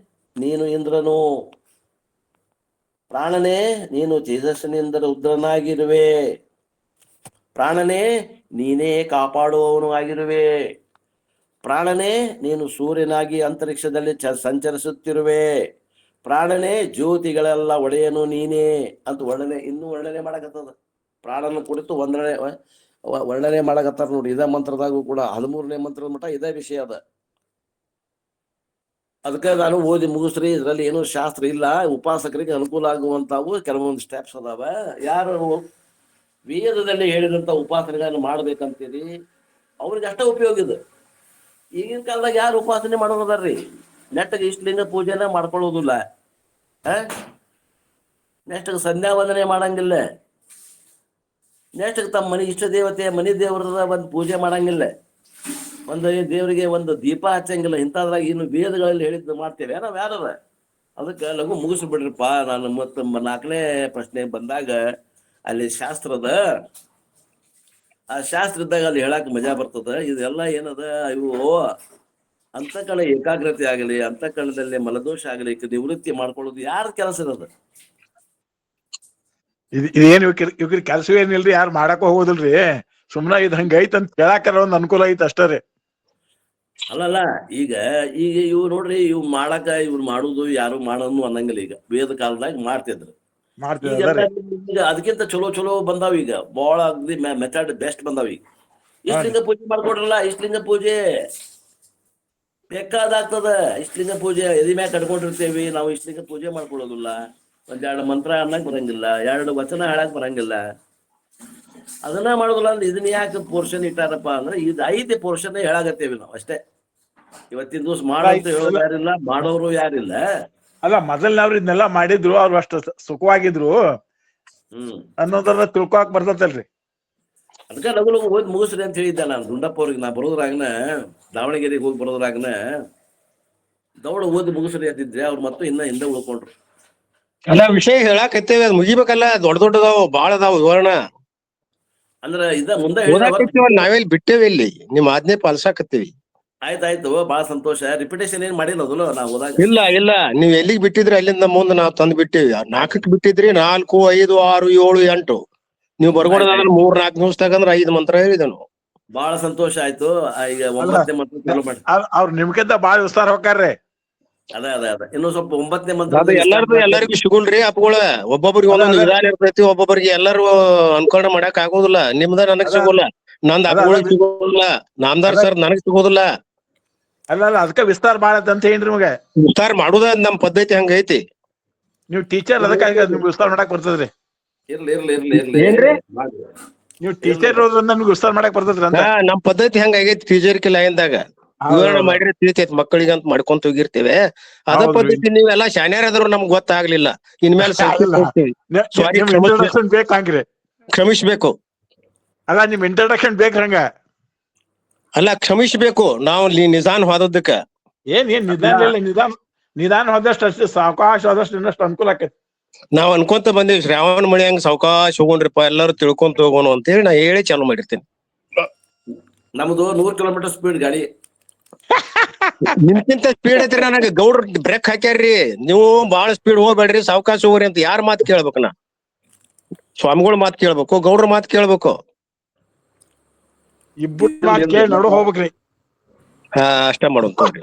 ನೀನು ಇಂದ್ರನು, ಪ್ರಾಣನೇ ನೀನು ತೇಜಸ್ಸಿನಿಂದ ರುದ್ರನಾಗಿರುವೆ, ಪ್ರಾಣನೇ ನೀನೇ ಕಾಪಾಡುವವನು ಆಗಿರುವೆ, ಪ್ರಾಣನೇ ನೀನು ಸೂರ್ಯನಾಗಿ ಅಂತರಿಕ್ಷದಲ್ಲಿ ಸಂಚರಿಸುತ್ತಿರುವೆ, ಪ್ರಾಣನೇ ಜ್ಯೋತಿಗಳೆಲ್ಲ ಒಡೆಯನು ನೀನೇ ಅಂತ ವರ್ಣನೆ ಮಾಡಕತ್ತದ. ಪ್ರಾಣನ ಕುರಿತು ವರ್ಣನೆ ಮಾಡಕತ್ತಾರ ನೋಡಿ. ಇದೇ ಮಂತ್ರದಾಗೂ ಕೂಡ 13ನೇ ಮಂತ್ರದ ಮಟ್ಟ ಇದೇ ವಿಷಯ ಅದ. ಅದಕ್ಕೆ ನಾನು ಓದಿ ಮುಗಿಸ್ರಿ, ಇದರಲ್ಲಿ ಏನೂ ಶಾಸ್ತ್ರ ಇಲ್ಲ, ಉಪಾಸಕರಿಗೆ ಅನುಕೂಲ ಆಗುವಂತಾವು ಕೆಲವೊಂದು ಸ್ಟೆಪ್ಸ್ ಅದಾವ. ಯಾರು ವೇದದಲ್ಲಿ ಹೇಳಿದಂತ ಉಪಾಸನೆಗಳನ್ನು ಮಾಡ್ಬೇಕಂತೀರಿ ಅವ್ರಿಗೆ ಅಷ್ಟೇ ಉಪಯೋಗ ಇದೆ. ಈಗಿನ ಕಾಲದಾಗ ಯಾರು ಉಪಾಸನೆ ಮಾಡೋದಾರ್ರಿ? ನೆಟ್ಟಗೆ ಇಷ್ಟಲಿಂಗ ಪೂಜೆನ ಮಾಡ್ಕೊಳ್ಳೋದಿಲ್ಲ. ನೆಕ್ಸ್ಟ್ ಸಂಧ್ಯಾವಂದನೆ ಮಾಡಂಗಿಲ್ಲ. ನೆಕ್ಸ್ಟ್ ತಮ್ಮ ಮನೆ ಇಷ್ಟ ದೇವತೆ ಮನೆ ದೇವರದ ಒಂದು ಪೂಜೆ ಮಾಡಂಗಿಲ್ಲ. ಒಂದು ದೇವರಿಗೆ ಒಂದು ದೀಪ ಹಚ್ಚಂಗಿಲ್ಲ. ಇಂಥದ್ರಾಗ ಇನ್ನು ವೇದಗಳಲ್ಲಿ ಹೇಳಿದ್ದು ಮಾಡ್ತೇವೆ ನಾವು ಯಾರದ. ಅದಕ್ಕೆ ಲಘು ಮುಗಿಸ್ಬಿಡ್ರಿಪ್ಪ. ನಾನು ಮತ್ತೆ 4ನೇ ಪ್ರಶ್ನೆ ಬಂದಾಗ ಅಲ್ಲಿ ಶಾಸ್ತ್ರದ ಆ ಶಾಸ್ತ್ರ ಇದ್ದಾಗ ಅಲ್ಲಿ ಹೇಳಕ್ ಮಜಾ ಬರ್ತದ. ಇದೆಲ್ಲ ಏನದ, ಇವು ಅಂತಃಕರಣ ಏಕಾಗ್ರತೆ ಆಗಲಿ, ಅಂತಃಕರಣದಲ್ಲಿ ಮಲದೋಷ ಆಗಲಿ ನಿವೃತ್ತಿ ಮಾಡ್ಕೊಳ್ಳೋದು ಯಾರ ಕೆಲಸ ಇರೋದು? ಇದೇನ್ ಇವ್ರ ಕೆಲಸ ಏನಿಲ್ರಿ, ಯಾರು ಮಾಡಕ್ ಹೋಗೋದಿಲ್ರಿ. ಸುಮ್ನ ಇದ್ ಹಂಗೈತ್ ಅಂತ ಕೇಳಾಕರ ಒಂದ್ ಅನುಕೂಲ ಐತ್ ಅಷ್ಟೇ ರೀ. ಅಲ್ಲಲ್ಲ, ಈಗ ಈಗ ಇವ್ ನೋಡ್ರಿ, ಇವ್ ಮಾಡಾಕ ಇವ್ರು ಮಾಡುದು ಯಾರು ಮಾಡೋನು ಅನ್ನಂಗಿಲ್ಲ. ಈಗ ವೇದ ಕಾಲದಾಗ ಮಾಡ್ತಿದ್ರು, ಈಗೆಲ್ಲ ಮಾಡ್ತಿದಾರೆ. ಈಗ ಅದಕ್ಕಿಂತ ಚಲೋ ಚಲೋ ಬಂದಾವ. ಈಗ ಬಹಳ ಅಗ್ದಿ ಮೆಥಡ್ ಬೆಸ್ಟ್ ಬಂದಾವ. ಈಗ ಇಷ್ಟಲಿಂಗ ಪೂಜೆ ಮಾಡ್ಕೊಡ್ರಲ್ಲ, ಇಷ್ಟಲಿಂಗ ಪೂಜೆ ಬೇಕಾದಾಗ್ತದ. ಇಷ್ಟಲಿಂಗ ಪೂಜೆ ಎದಿ ಮ್ಯಾಗ ಕಟ್ಕೊಂಡಿರ್ತೇವಿ ನಾವು. ಇಷ್ಟಲಿಂಗ ಪೂಜೆ ಮಾಡ್ಕೊಳ್ಳೋದಿಲ್ಲ, ಒಂದೆರಡು ಮಂತ್ರ ಅನ್ನಕ್ ಬರಂಗಿಲ್ಲ, ಎರಡು ವಚನ ಹೇಳಕ್ ಬರಂಗಿಲ್ಲ, ಅದನ್ನ ಮಾಡೋದಿಲ್ಲ. ಅಂದ್ರೆ ಇದನ್ನ ಯಾಕೆ ಪೋರ್ಷನ್ ಇಟ್ಟಾರಪ್ಪ ಅಂದ್ರೆ ಇದು ಐತಿ ಪೋರ್ಷನ್ ಹೇಳಾಗತ್ತೇವಿ ನಾವು ಅಷ್ಟೇ. ಇವತ್ತಿನ ದಿವಸ ಮಾಡಂತ ಹೇಳೋರು ಯಾರಿಲ್ಲ, ಮಾಡೋರು ಯಾರಿಲ್ಲ. ಅಲ್ಲ, ಮೊದಲ್ನವ್ರು ಇದನ್ನೆಲ್ಲಾ ಮಾಡಿದ್ರು, ಅವ್ರು ಅಷ್ಟು ಸುಖವಾಗಿದ್ರು ಅನ್ನೋದನ್ನ ತಿಳ್ಕೊಕ್ ಬರ್ತೈತಲ್ರಿ. ಅದಕ್ಕೆ ಲಗು ಲಗು ಹೋಗಿ ಮುಗಿಸ್ರಿ ಅಂತ ಹೇಳಿದ್ದೆ ನಾನು ಗುಂಡಪ್ಪ ಅವ್ರಿಗೆ. ನಾ ಬರೋದ್ರಾಗನ ದಾವಣಗೆರೆಗೆ ಹೋಗಿ ಬರೋದ್ರಾಗನ ದೌಡ ಓದಿ ಮುಗಿಸ್ರಿ ಅಂತಿದ್ರೆ ಅವ್ರು ಮತ್ತೆ ಇನ್ನ ಹಿಂದೆ ಉಳ್ಕೊಂಡ್ರು. ಅಲ್ಲ, ವಿಷಯ ಹೇಳಾಕತ್ತೇವಿ, ಅದ್ ಮುಗಿಬೇಕಲ್ಲ. ದೊಡ್ಡದಾವ್ ಬಾಳ ಅದಾವ ವಿವರಣ. ಅಂದ್ರೆ ಮುಂದೆ ಓದಾಕತ್ತೀವಲ್ಲ, ನಾವೆಲ್ಲಿ ಬಿಟ್ಟೇವಿ ಇಲ್ಲಿ, ನಿಮ್ ಆಜ್ಞೆ ಪಾಲಿಸಾಕತ್ತೀವಿ. ಆಯ್ತಾಯ್ತು, ಬಹಳ ಸಂತೋಷ. ರಿಪಿಟೇಷನ್ ಏನ್ ಮಾಡಿಲ್ಲ ಅದಲ್ಲ ನಾವು ಓದಾಗ? ಇಲ್ಲ, ನೀವ್ ಎಲ್ಲಿಗ್ ಬಿಟ್ಟಿದ್ರಿ ಅಲ್ಲಿಂದ ಮುಂದೆ ನಾವ್ ತಂದ್ ಬಿಟ್ಟೇವಿ. 4ಕ್ಕೆ ಬಿಟ್ಟಿದ್ರಿ, 4, 5, 6, 7, 8 ನೀವು ಬರ್ಕೊಡೋದಾದ್ರೆ 3-4 ದಿವಸ ತಗಂದ್ರೆ 5 ಮಂತ್ರ ಹೇಳಿದೆ ನಾವು. ಬಹಳ ಸಂತೋಷ ಆಯ್ತು. ಈಗ 9ನೇ ಮಂತ್ರ ಚಾಲೂ ಮಾಡಿ. ಅವ್ರ ನಿಮ್ಗಿಂತ ಬಾಳ ವಿಸ್ತಾರ ಹೋಗ್ತಾರ್ರಿ. ಅದೇ ಇನ್ನೂ ಸ್ವಲ್ಪ 9ನೇ ಮಂತ್ರ ಅದು ಎಲ್ಲರಿಗೂ ಸಿಗುಲ್ರಿ ಅಪ್ಪಗಳ. ಒಬ್ಬೊಬ್ರಿಗೆ ಒಂದೊಂದು ವಿಧಾನ ಇರ್ತೈತಿ, ಒಬ್ಬೊಬ್ಬರಿಗೆ ಎಲ್ಲರೂ ಅನ್ಕರಣ ಮಾಡಕ್ ಆಗೋದಿಲ್ಲ. ನಿಮ್ದ ನನಗ್ ಸಿಗೋಲ್ಲ, ನಂದ್ ಅಪ್ಪಗಳಿಗೆ ಸಿಗೋದಿಲ್ಲ, ನಾಮದಾರ್ ಸರ್ ನನಗ್ ಸಿಗೋದಿಲ್ಲ. ಅಲ್ಲ ಅದಕ್ಕ ವಿಸ್ತಾರ ಬಾಳ ಅಂತ ಏನ್ರಿ ನಿಮ್ಗೆ? ವಿಸ್ತಾರ ಮಾಡುದ ನಮ್ ಪದ್ಧತಿ ಹಂಗೈತಿ. ನೀವು ಟೀಚರ್, ಅದಕ್ಕಾಗಿ ನಿಮ್ಗೆ ವಿಸ್ತಾರ ಮಾಡಕ್ ಬರ್ತದ್ರಿ. ಏನ್ರಿ ನೀವು ಟೀಚರ್ ಇರೋದ್ರಿಂದ ನಿಮ್ಗೆ ವಿಸ್ತಾರ ಮಾಡಕ್ ಬರ್ತದ್ರಿ ಅಂತ. ನಮ್ ಪದ್ಧತಿ ಹಂಗಾಗೈತಿ. ಟೀಚರ್ಕಿ ಲೈನ್ದಾಗ ವಿವರಣೆ ಮಾಡಿದ್ರೆ ತಿಳಿತೈತಿ ಮಕ್ಕಳಿಗಂತ ಮಾಡ್ಕೊಂತ ಹೋಗಿರ್ತೇವೆ. ಅದ ಪದ್ಧತಿ ನೀವೆಲ್ಲಾ ಶಾನ್ಯಾರಾದ್ರು ನಮ್ಗ್ ಗೊತ್ತಾಗ್ಲಿಲ್ಲ. ಇನ್ಮೇಲೆ ಬೇಕಂಗ್ರಿ, ಕ್ಷಮಿಸ್ಬೇಕು. ಅಲ್ಲ, ನಿಮ್ ಇಂಟ್ರಡಕ್ಷನ್ ಬೇಕ್ರಂಗ. ಅಲ್ಲ, ಕ್ಷಮಿಸ್ಬೇಕು ನಾವು ನಿಧಾನ ಹೋದಕ್ಕ. ಏನ್ ನಿಧಾನ ಹೋದಷ್ಟು ಅಷ್ಟು ಸಾವಕಾಶ ಹೋದಷ್ಟು ಇನ್ನಷ್ಟು ಅನುಕೂಲ ಆಕೈತಿ. ನಾವ್ ಅನ್ಕೊಂತ ಬಂದಿವಿ, ಶ್ರಾವಣ ಮಳಿ ಹಂಗ ಸಾವಕಾಶ ಹೋಗೋಣ್ರಿಪ್ಪ, ಎಲ್ಲಾರು ತಿಳ್ಕೊಂತ ಹೋಗೋಣ ಅಂತ ಹೇಳಿ ನಾ ಹೇಳಿ ಚಾಲು ಮಾಡಿರ್ತೇನೆ. ನಮ್ದು 100 ಕಿಲೋಮೀಟರ್ ಸ್ಪೀಡ್ ಗಾಡಿ. ನಿಮ್ಗಿಂತ ಸ್ಪೀಡ್ ಐತ್ರಿ. ನನಗೆ ಗೌಡ್ರ ಬ್ರೇಕ್ ಹಾಕ್ಯಾರ್ರಿ, ನೀವು ಬಾಳ ಸ್ಪೀಡ್ ಹೋಗ್ಬೇಡ್ರಿ, ಸಾವಕಾಶ ಹೋಗ್ರಿ ಅಂತ. ಯಾರ ಮಾತು ಕೇಳ್ಬೇಕು? ನಾ ಸ್ವಾಮಿಗಳ ಮಾತು ಕೇಳ್ಬೇಕು, ಗೌಡ್ರ ಮಾತು ಕೇಳ್ಬೇಕು? ಇಬ್ಬರು ಮಾತು ಕೇಳಿ ನಡು ಹೋಗ್ಬೇಕ್ರಿ. ಅಷ್ಟ ಮಾಡೋಣ ತೋರಿ.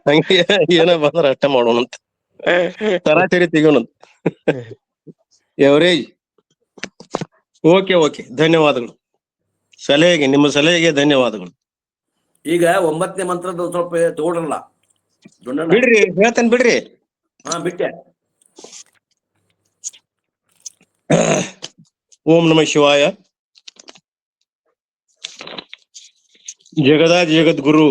ಹಂಗೆ ಏನ ಬಂದ್ರ ಅಷ್ಟ ಮಾಡೋಣ ಅಂತ ತರಾತರಿ ತೆಗೋಣ. ಎವರೇಜ್ ಓಕೆ, ಧನ್ಯವಾದಗಳು. ನಿಮ್ಮ ಸಲಹೆಗೆ ಧನ್ಯವಾದಗಳು. ಈಗ 9ನೇ ಮಂತ್ರದ ಸ್ವಲ್ಪ ತಗೊಳ್ರಲ್ಲ. ಬಿಡ್ರಿ, ಹೇಳ್ತೇನೆ ಬಿಡ್ರಿ. ಬಿಟ್ಟೆ. ಓಂ ನಮಃ ಶಿವಾಯ. ಜಗದ್ಗುರು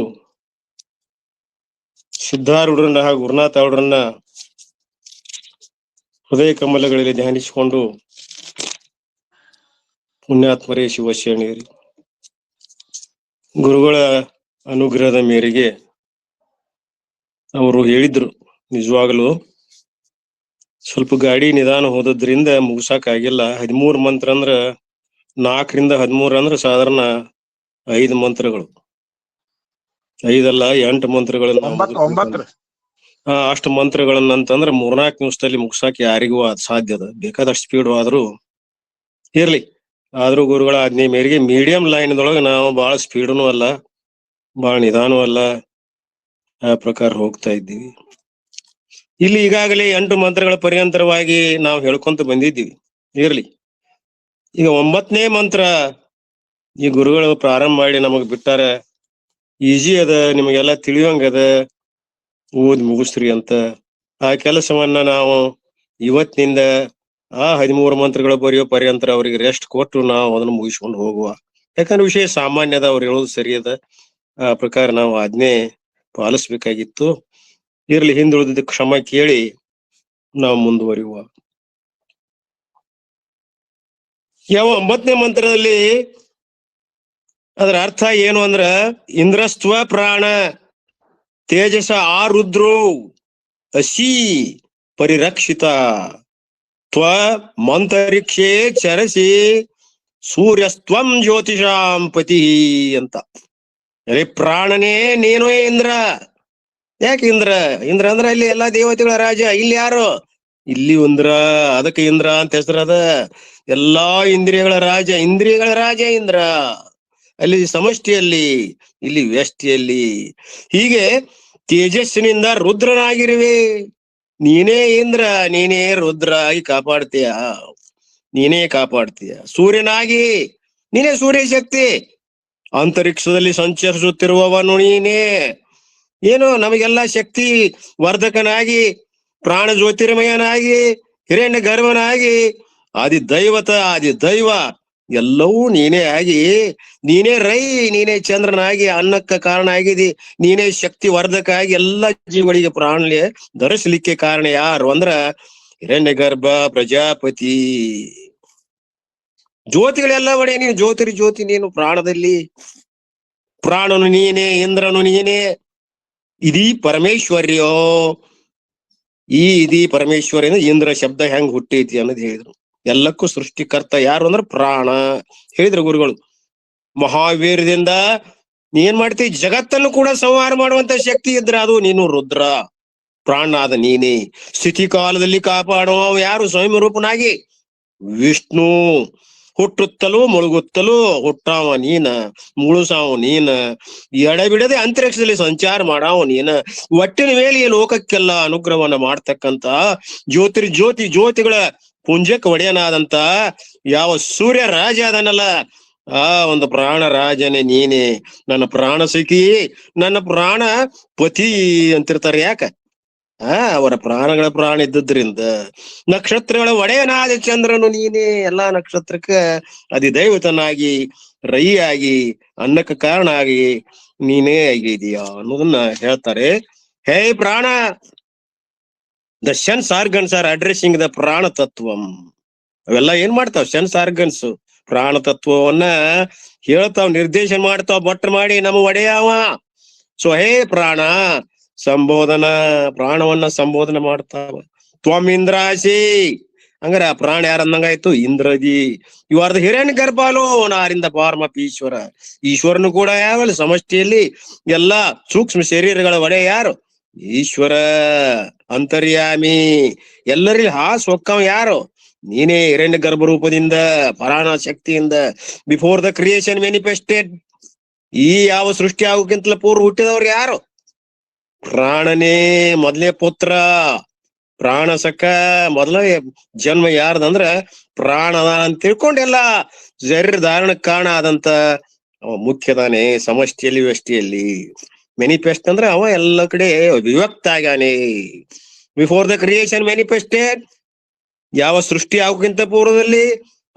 ಸಿದ್ಧಾರೂಢರನ್ನ ಹಾಗೂ ಗುರುನಾಥ ಅವರನ್ನ ಹೃದಯ ಕಮಲಗಳಲ್ಲಿ ಧ್ಯಾನಿಸಿಕೊಂಡು, ಪುಣ್ಯಾತ್ಮರೇ, ಶಿವಶರಣರಿ ಗುರುಗಳ ಅನುಗ್ರಹದ ಮೇರೆಗೆ ಅವರು ಹೇಳಿದ್ರು, ನಿಜವಾಗಲು ಸ್ವಲ್ಪ ಗಾಡಿ ನಿಧಾನ ಹೋದ್ರಿಂದ ಮುಗಿಸಾಕ್ ಆಗಿಲ್ಲ. 13 ಮಂತ್ರ ಅಂದ್ರ 4ರಿಂದ 13 ಅಂದ್ರ ಸಾಧಾರಣ 5 ಮಂತ್ರಗಳು. 5 ಅಲ್ಲ, 8 ಮಂತ್ರಗಳನ್ನ, ಅಷ್ಟು ಮಂತ್ರಗಳನ್ನ ಅಂತಂದ್ರ 3-4 ನಿಮಿಷದಲ್ಲಿ ಮುಗಿಸಾಕ್ ಯಾರಿಗೂ ಸಾಧ್ಯ ಅದ. ಬೇಕಾದಷ್ಟು ಸ್ಪೀಡ್ ಆದ್ರೂ ಇರ್ಲಿ. ಆದ್ರೂ ಗುರುಗಳ ಆಜ್ಞೆ ಮೇರೆಗೆ ಮೀಡಿಯಂ ಲೈನ್ದೊಳಗ ನಾವು ಬಹಳ ಸ್ಪೀಡ್ನು ಅಲ್ಲ, ಬಹಳ ನಿಧಾನೂ ಅಲ್ಲ, ಆ ಪ್ರಕಾರ ಹೋಗ್ತಾ ಇದ್ದೀವಿ. ಇಲ್ಲಿ ಈಗಾಗಲೇ 8 ಮಂತ್ರಗಳ ಪರ್ಯಂತರವಾಗಿ ನಾವು ಹೇಳ್ಕೊಂತ ಬಂದಿದ್ದೀವಿ. ಇರ್ಲಿ, ಈಗ 9ನೇ ಮಂತ್ರ ಈ ಗುರುಗಳು ಪ್ರಾರಂಭ ಮಾಡಿ ನಮಗ್ ಬಿಟ್ಟಾರ. ಈಜಿ ಅದ, ನಿಮಗೆಲ್ಲ ತಿಳಿಯೋಂಗದ, ಓದ್ ಮುಗಿಸ್ರಿ ಅಂತ. ಆ ಕೆಲಸವನ್ನ ನಾವು ಇವತ್ತಿನಿಂದ ಆ 13 ಮಂತ್ರಗಳು ಬರೆಯೋ ಪರ್ಯಂತರ ಅವ್ರಿಗೆ ರೆಸ್ಟ್ ಕೊಟ್ಟು ನಾವು ಅದನ್ನ ಮುಗಿಸ್ಕೊಂಡು ಹೋಗುವ. ಯಾಕಂದ್ರೆ ವಿಷಯ ಸಾಮಾನ್ಯ ಅದ, ಅವ್ರು ಹೇಳೋದು ಸರಿ ಅದ. ಆ ಪ್ರಕಾರ ನಾವು ಆಜ್ಞೆ ಪಾಲಿಸ್ಬೇಕಾಗಿತ್ತು. ಇರ್ಲಿ, ಹಿಂದುಳಿದ ಕ್ಷಮ ಕೇಳಿ ನಾವು ಮುಂದುವರಿಯುವ. ಯಾವ 9ನೇ ಮಂತ್ರದಲ್ಲಿ ಅದರ ಅರ್ಥ ಏನು ಅಂದ್ರ, ಇಂದ್ರಸ್ತ್ವ ಪ್ರಾಣ ತೇಜಸ ಆರುದ್ರೋ ಅಸಿ ಪರಿರಕ್ಷಿತ ತ್ವ ಮಂತರಿಕ್ಷೇ ಚರಸಿ ಸೂರ್ಯಸ್ತ್ವಂ ಜ್ಯೋತಿಷಾಂ ಪತಿ ಅಂತ. ಅರೆ ಪ್ರಾಣನೇ ನೀನು ಇಂದ್ರ. ಯಾಕೆ ಇಂದ್ರ? ಇಂದ್ರ ಅಂದ್ರ ಇಲ್ಲಿ ಎಲ್ಲಾ ದೇವತೆಗಳ ರಾಜ. ಇಲ್ಲಿ ಯಾರು? ಇಲ್ಲಿ ಇಂದ್ರ, ಅದಕ್ಕೆ ಇಂದ್ರ ಅಂತ ಹೆಸರದ. ಎಲ್ಲಾ ಇಂದ್ರಿಯಗಳ ರಾಜ, ಇಂದ್ರಿಯಗಳ ರಾಜ ಇಂದ್ರ. ಅಲ್ಲಿ ಸಮಷ್ಟಿಯಲ್ಲಿ, ಇಲ್ಲಿ ವ್ಯಷ್ಟಿಯಲ್ಲಿ. ಹೀಗೆ ತೇಜಸ್ಸಿನಿಂದ ರುದ್ರನಾಗಿರುವೆ. ನೀನೇ ಇಂದ್ರ, ನೀನೇ ರುದ್ರ ಆಗಿ ಕಾಪಾಡ್ತೀಯ, ನೀನೇ ಕಾಪಾಡ್ತೀಯ. ಸೂರ್ಯನಾಗಿ ನೀನೇ ಸೂರ್ಯ ಶಕ್ತಿ. ಅಂತರಿಕ್ಷದಲ್ಲಿ ಸಂಚರಿಸುತ್ತಿರುವವನು ನೀನೇ. ಏನು ನಮಗೆಲ್ಲ ಶಕ್ತಿ ವರ್ಧಕನಾಗಿ, ಪ್ರಾಣ ಜ್ಯೋತಿರ್ಮಯನಾಗಿ, ಹಿರಣ್ಯ ಗರ್ಭನಾಗಿ, ಆದಿ ದೈವ ಎಲ್ಲವೂ ನೀನೇ ಆಗಿ, ನೀನೇ ರೈ, ನೀನೇ ಚಂದ್ರನಾಗಿ, ಅನ್ನಕ್ಕ ಕಾರಣ ಆಗಿದಿ. ನೀನೇ ಶಕ್ತಿ ವರ್ಧಕ ಆಗಿ ಎಲ್ಲ ಜೀವಗಳಿಗೆ ಪ್ರಾಣ ಧರಿಸಲಿಕ್ಕೆ ಕಾರಣ ಯಾರು ಅಂದ್ರ ಹಿರಣ್ಯ ಗರ್ಭ ಪ್ರಜಾಪತಿ. ಜ್ಯೋತಿಗಳೆಲ್ಲ ಒಡೆ ನೀನು, ಜ್ಯೋತಿ ನೀನು ಪ್ರಾಣದಲ್ಲಿ. ಪ್ರಾಣನು ನೀನೇ, ಇಂದ್ರನು ನೀನೇ. ಇದೀ ಪರಮೇಶ್ವರ್ಯೋ. ಇದೀ ಪರಮೇಶ್ವರ್ಯ ಇಂದ್ರ ಶಬ್ದ ಹೆಂಗ್ ಹುಟ್ಟೈತಿ ಅನ್ನೋದು ಹೇಳಿದ್ರು. ಎಲ್ಲಕ್ಕೂ ಸೃಷ್ಟಿಕರ್ತ ಯಾರು ಅಂದ್ರೆ ಪ್ರಾಣ ಹೇಳಿದ್ರು ಗುರುಗಳು. ಮಹಾವೀರ್ಯದಿಂದ ಏನ್ ಮಾಡ್ತಿ? ಜಗತ್ತನ್ನು ಕೂಡ ಸಂಹಾರ ಮಾಡುವಂತ ಶಕ್ತಿ ಇದ್ರೆ ಅದು ನೀನು ರುದ್ರ. ಪ್ರಾಣ ಆದ ನೀನೇ. ಸ್ಥಿತಿ ಕಾಲದಲ್ಲಿ ಕಾಪಾಡುವ ಯಾರು? ಸ್ವಯಂ ರೂಪನಾಗಿ ವಿಷ್ಣು. ಹುಟ್ಟುತ್ತಲೂ ಮುಳುಗುತ್ತಲೂ ಹುಟ್ಟಾವ ನೀನ, ಮುಳುಸಾವ ನೀನ, ಎಡಬಿಡದೆ ಅಂತರಿಕ್ಷದಲ್ಲಿ ಸಂಚಾರ ಮಾಡಾವ ನೀನ. ಒಟ್ಟಿನ ಮೇಲೆ ಈ ಲೋಕಕ್ಕೆಲ್ಲ ಅನುಗ್ರಹವನ್ನ ಮಾಡ್ತಕ್ಕಂತ ಜ್ಯೋತಿಗಳ ಪುಂಜಕ್ಕೆ ಒಡೆಯನಾದಂತ ಯಾವ ಸೂರ್ಯ ರಾಜ ಅದನ್ನಲ್ಲ, ಆ ಒಂದು ಪ್ರಾಣ ರಾಜನೇ ನೀನೆ. ನನ್ನ ಪ್ರಾಣ ಸಖಿ, ನನ್ನ ಪ್ರಾಣ ಪತಿ ಅಂತಿರ್ತಾರೆ. ಯಾಕ? ಅವರ ಪ್ರಾಣ ಇದ್ದದ್ರಿಂದ. ನಕ್ಷತ್ರಗಳ ಒಡೆಯನಾದ ಚಂದ್ರನು ನೀನೇ. ಎಲ್ಲಾ ನಕ್ಷತ್ರಕ್ಕೆ ಅಧಿದೈವತನಾಗಿ, ರೈಯಾಗಿ, ಅನ್ನಕ್ಕೆ ಕಾರಣ ಆಗಿ ನೀನೇ ಆಗಿದೀಯಾ ಅನ್ನೋದನ್ನ ಹೇಳ್ತಾರೆ. ಹೇ ಪ್ರಾಣ, the sense organs are addressing the ಪ್ರಾಣ ತತ್ವಂ. ಅವೆಲ್ಲ ಏನ್ ಮಾಡ್ತಾವ್? ಸೆನ್ಸ್ ಆರ್ಗನ್ಸ್ ಪ್ರಾಣ ತತ್ವವನ್ನ ಹೇಳ್ತಾವ್, ನಿರ್ದೇಶನ ಮಾಡ್ತಾವ್, ಬಟ್ಟ ಮಾಡಿ ನಮ್ಮ ಒಡೆಯವ. ಸೊ ಹೇ ಪ್ರಾಣ ಸಂಬೋಧನ, ಪ್ರಾಣವನ್ನ ಸಂಬೋಧನೆ ಮಾಡ್ತಾವ. ತ್ವಂ ಇಂದ್ರಾಸಿ, ಹಂಗಾರ ಆ ಪ್ರಾಣ ಯಾರಂದಂಗಾಯ್ತು? ಇಂದ್ರದಿ. ಇವಾರ್ದ ಹಿರಣ್ಯ ಗರ್ಭಾಲೋ ನಾರಿಂದ ಪಾರ್ಮಪ್ ಈಶ್ವರ. ಈಶ್ವರನು ಕೂಡ ಯಾವಲ್ಲ ಸಮಷ್ಟಿಯಲ್ಲಿ ಎಲ್ಲಾ ಸೂಕ್ಷ್ಮ ಶರೀರಗಳ ಒಡೆ ಯಾರು? ಈಶ್ವರ. ಅಂತರ್ಯಾಮಿ, ಎಲ್ಲರಲ್ಲಿ ಹೊಕ್ಕವ ಯಾರು? ನೀನೇ. ಹಿರಣ್ಯ ಗರ್ಭ ರೂಪದಿಂದ, ಪರಾಣ ಶಕ್ತಿಯಿಂದ, ಬಿಫೋರ್ ದ ಕ್ರಿಯೇಷನ್ ಮ್ಯಾನಿಫೆಸ್ಟೆಡ್. ಈ ಯಾವ ಸೃಷ್ಟಿ ಆಗೋಕ್ಕಿಂತಲ ಪೂರ್ವ ಹುಟ್ಟಿದವ್ರು ಯಾರು? ಪ್ರಾಣನೇ. ಮೊದಲೇ ಪುತ್ರ ಪ್ರಾಣ ಸಖ. ಮೊದಲ ಜನ್ಮ ಯಾರ್ದಂದ್ರ ಪ್ರಾಣದ ಅಂತ ತಿಳ್ಕೊಂಡೆಲ್ಲ ಶರೀರ ಧಾರಣಕ್ಕೆ ಕಾರಣ ಆದಂತ ಅವ ಮುಖ್ಯದಾನೆ. ಸಮಷ್ಟಿಯಲ್ಲಿ ವ್ಯಷ್ಟಿಯಲ್ಲಿ ಮ್ಯಾನಿಫೆಸ್ಟ್ ಅಂದ್ರೆ ಅವ ಎಲ್ಲ ಕಡೆ ವಿವ್ಯಕ್ತ ಆಗ್ಯಾನೆ. Before the creation manifested. ಯಾವ ಸೃಷ್ಟಿ ಆಗೋಕ್ಕಿಂತ ಪೂರ್ವದಲ್ಲಿ,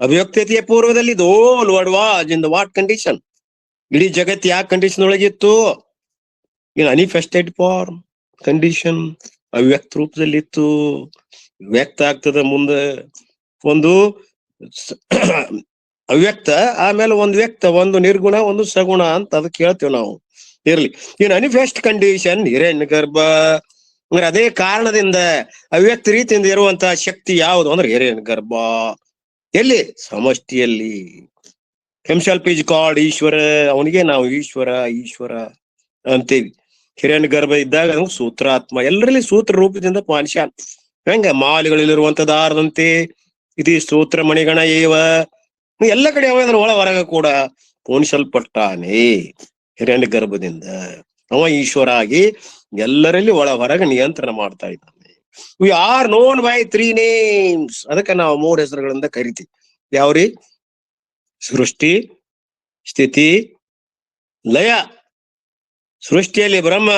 ಅಭಿವ್ಯಕ್ತತೆಯ ಪೂರ್ವದಲ್ಲಿ, the whole world was in the what condition? ಇಡೀ ಜಗತ್ತು ಯಾವ ಕಂಡೀಷನ್ ಒಳಗಿತ್ತು? ಇನ್ ಅನಿಫೆಸ್ಟೆಡ್ ಫಾರ್ಮ್ ಕಂಡೀಷನ್, ಅವ್ಯಕ್ತ ರೂಪದಲ್ಲಿತ್ತು. ವ್ಯಕ್ತ ಆಗ್ತದ ಮುಂದೆ ಒಂದು ಅವ್ಯಕ್ತ, ಆಮೇಲೆ ಒಂದು ವ್ಯಕ್ತ, ಒಂದು ನಿರ್ಗುಣ, ಒಂದು ಸಗುಣ ಅಂತ ಅದಕ್ಕೆ ಹೇಳ್ತೇವೆ ನಾವು. ಇರ್ಲಿ, ಇನ್ ಅನಿಫೆಸ್ಟ್ ಕಂಡೀಷನ್ ಹಿರಣ್ಯ ಗರ್ಭ. ಅಂದ್ರೆ ಅದೇ ಕಾರಣದಿಂದ ಅವ್ಯಕ್ತ ರೀತಿಯಿಂದ ಇರುವಂತಹ ಶಕ್ತಿ ಯಾವುದು ಅಂದ್ರೆ ಹಿರಣ್ಯ ಗರ್ಭ. ಎಲ್ಲಿ? ಸಮಷ್ಟಿಯಲ್ಲಿ. Himself is called Ishwara. ಅವನಿಗೆ ನಾವು ಈಶ್ವರ ಅಂತೀವಿ. ಹಿರಣ್ಯ ಗರ್ಭ ಇದ್ದಾಗ ಸೂತ್ರಾತ್ಮ, ಎಲ್ಲರಲ್ಲಿ ಸೂತ್ರ ರೂಪದಿಂದ ಮನುಷ್ಯ. ಹೆಂಗ ಮಾಲಿಗಳಲ್ಲಿರುವಂತ ದಾರದಂತೆ ಇದು ಸೂತ್ರ ಮಣಿಗಣ ಏವ. ಎಲ್ಲ ಕಡೆ ಅವ ಒಳ ಹೊರಗ ಕೂಡ ಪೋಣಿಸಲ್ಪಟ್ಟಾನೆ ಹಿರಣ್ಯ ಗರ್ಭದಿಂದ. ಅವ ಈಶ್ವರ ಆಗಿ ಎಲ್ಲರಲ್ಲಿ ಒಳ ಹೊರಗ ನಿಯಂತ್ರಣ ಮಾಡ್ತಾ ಇದ್ದಾನೆ. We are non by 3 names. ಅದಕ್ಕೆ ನಾವು 3 ಹೆಸರುಗಳಿಂದ ಕರಿತೀವಿ. ಯಾವ್ರಿ? ಸೃಷ್ಟಿ, ಸ್ಥಿತಿ, ಲಯ. ಸೃಷ್ಟಿಯಲ್ಲಿ ಬ್ರಹ್ಮ,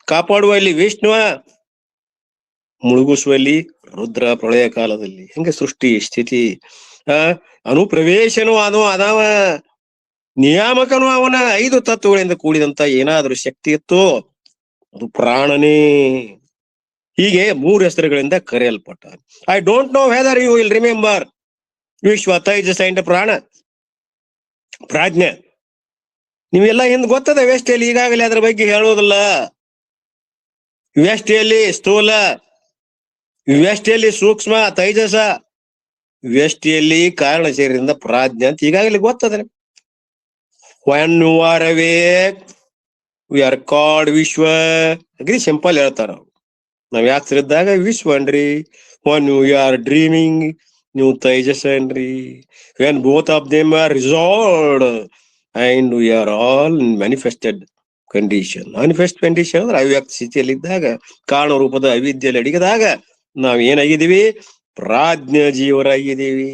ಕಾಪಾಡುವಲ್ಲಿ ವಿಷ್ಣು, ಮುಳುಗಿಸುವಲ್ಲಿ ರುದ್ರ, ಪ್ರಳಯ ಕಾಲದಲ್ಲಿ. ಹಿಂಗೆ ಸೃಷ್ಟಿ, ಸ್ಥಿತಿ, ಅನುಪ್ರವೇಶನೂ ಅದಾವ, ನಿಯಾಮಕನು ಅವನ. 5 ತತ್ವಗಳಿಂದ ಕೂಡಿದಂತ ಏನಾದ್ರೂ ಶಕ್ತಿ ಇತ್ತು ಅದು ಪ್ರಾಣನೇ. ಹೀಗೆ 3 ಹೆಸರುಗಳಿಂದ ಕರೆಯಲ್ಪಟ್ಟ. I don't know whether you will remember Vishva, Taijasa and ಪ್ರಾಣ, ಪ್ರಾಜ್ಞೆ. ನೀವೆಲ್ಲ ಹಿಂದ್ ಗೊತ್ತದ ವ್ಯಷ್ಟಿಯಲ್ಲಿ, ಈಗಾಗಲೇ ಅದ್ರ ಬಗ್ಗೆ ಹೇಳೋದಿಲ್ಲ. ವ್ಯಷ್ಟಿಯಲ್ಲಿ ಸ್ಥೂಲ, ವ್ಯಷ್ಟಿಯಲ್ಲಿ ಸೂಕ್ಷ್ಮ ತೈಜಸ, ವ್ಯಷ್ಟಿಯಲ್ಲಿ ಕಾರಣ ಶರೀರದಿಂದ ಪ್ರಾಜ್ಞೆ ಅಂತ ಈಗಾಗಲೇ ಗೊತ್ತದ. when you are awake we are called ವಿಶ್ವ ಅಗ್ರಿ ಸಿಂಪಲ್ ಹೇಳ್ತಾರ. ನಾವ್ ಯಾತ್ರ ಇದ್ದಾಗ ವಿಶ್ವ ಅನ್ರಿ. when you are dreaming ನೀವು ತೈಜಸ್ ಅನ್ರಿ. when both of them are resolved and we are all in manifested condition. Manifest condition ಅಂದ್ರೆ ಅವ್ಯಕ್ತ ಸ್ಥಿತಿಯಲ್ಲಿ ಇದ್ದಾಗ, ಕಾರಣ ರೂಪದ ಅವಿದ್ಯೆಯಲ್ಲಿ ಅಡಗಿದಾಗ ನಾವ್ ಏನಾಗಿದ್ದೀವಿ? ಪ್ರಾಜ್ಞ ಜೀವರಾಗಿದ್ದೀವಿ.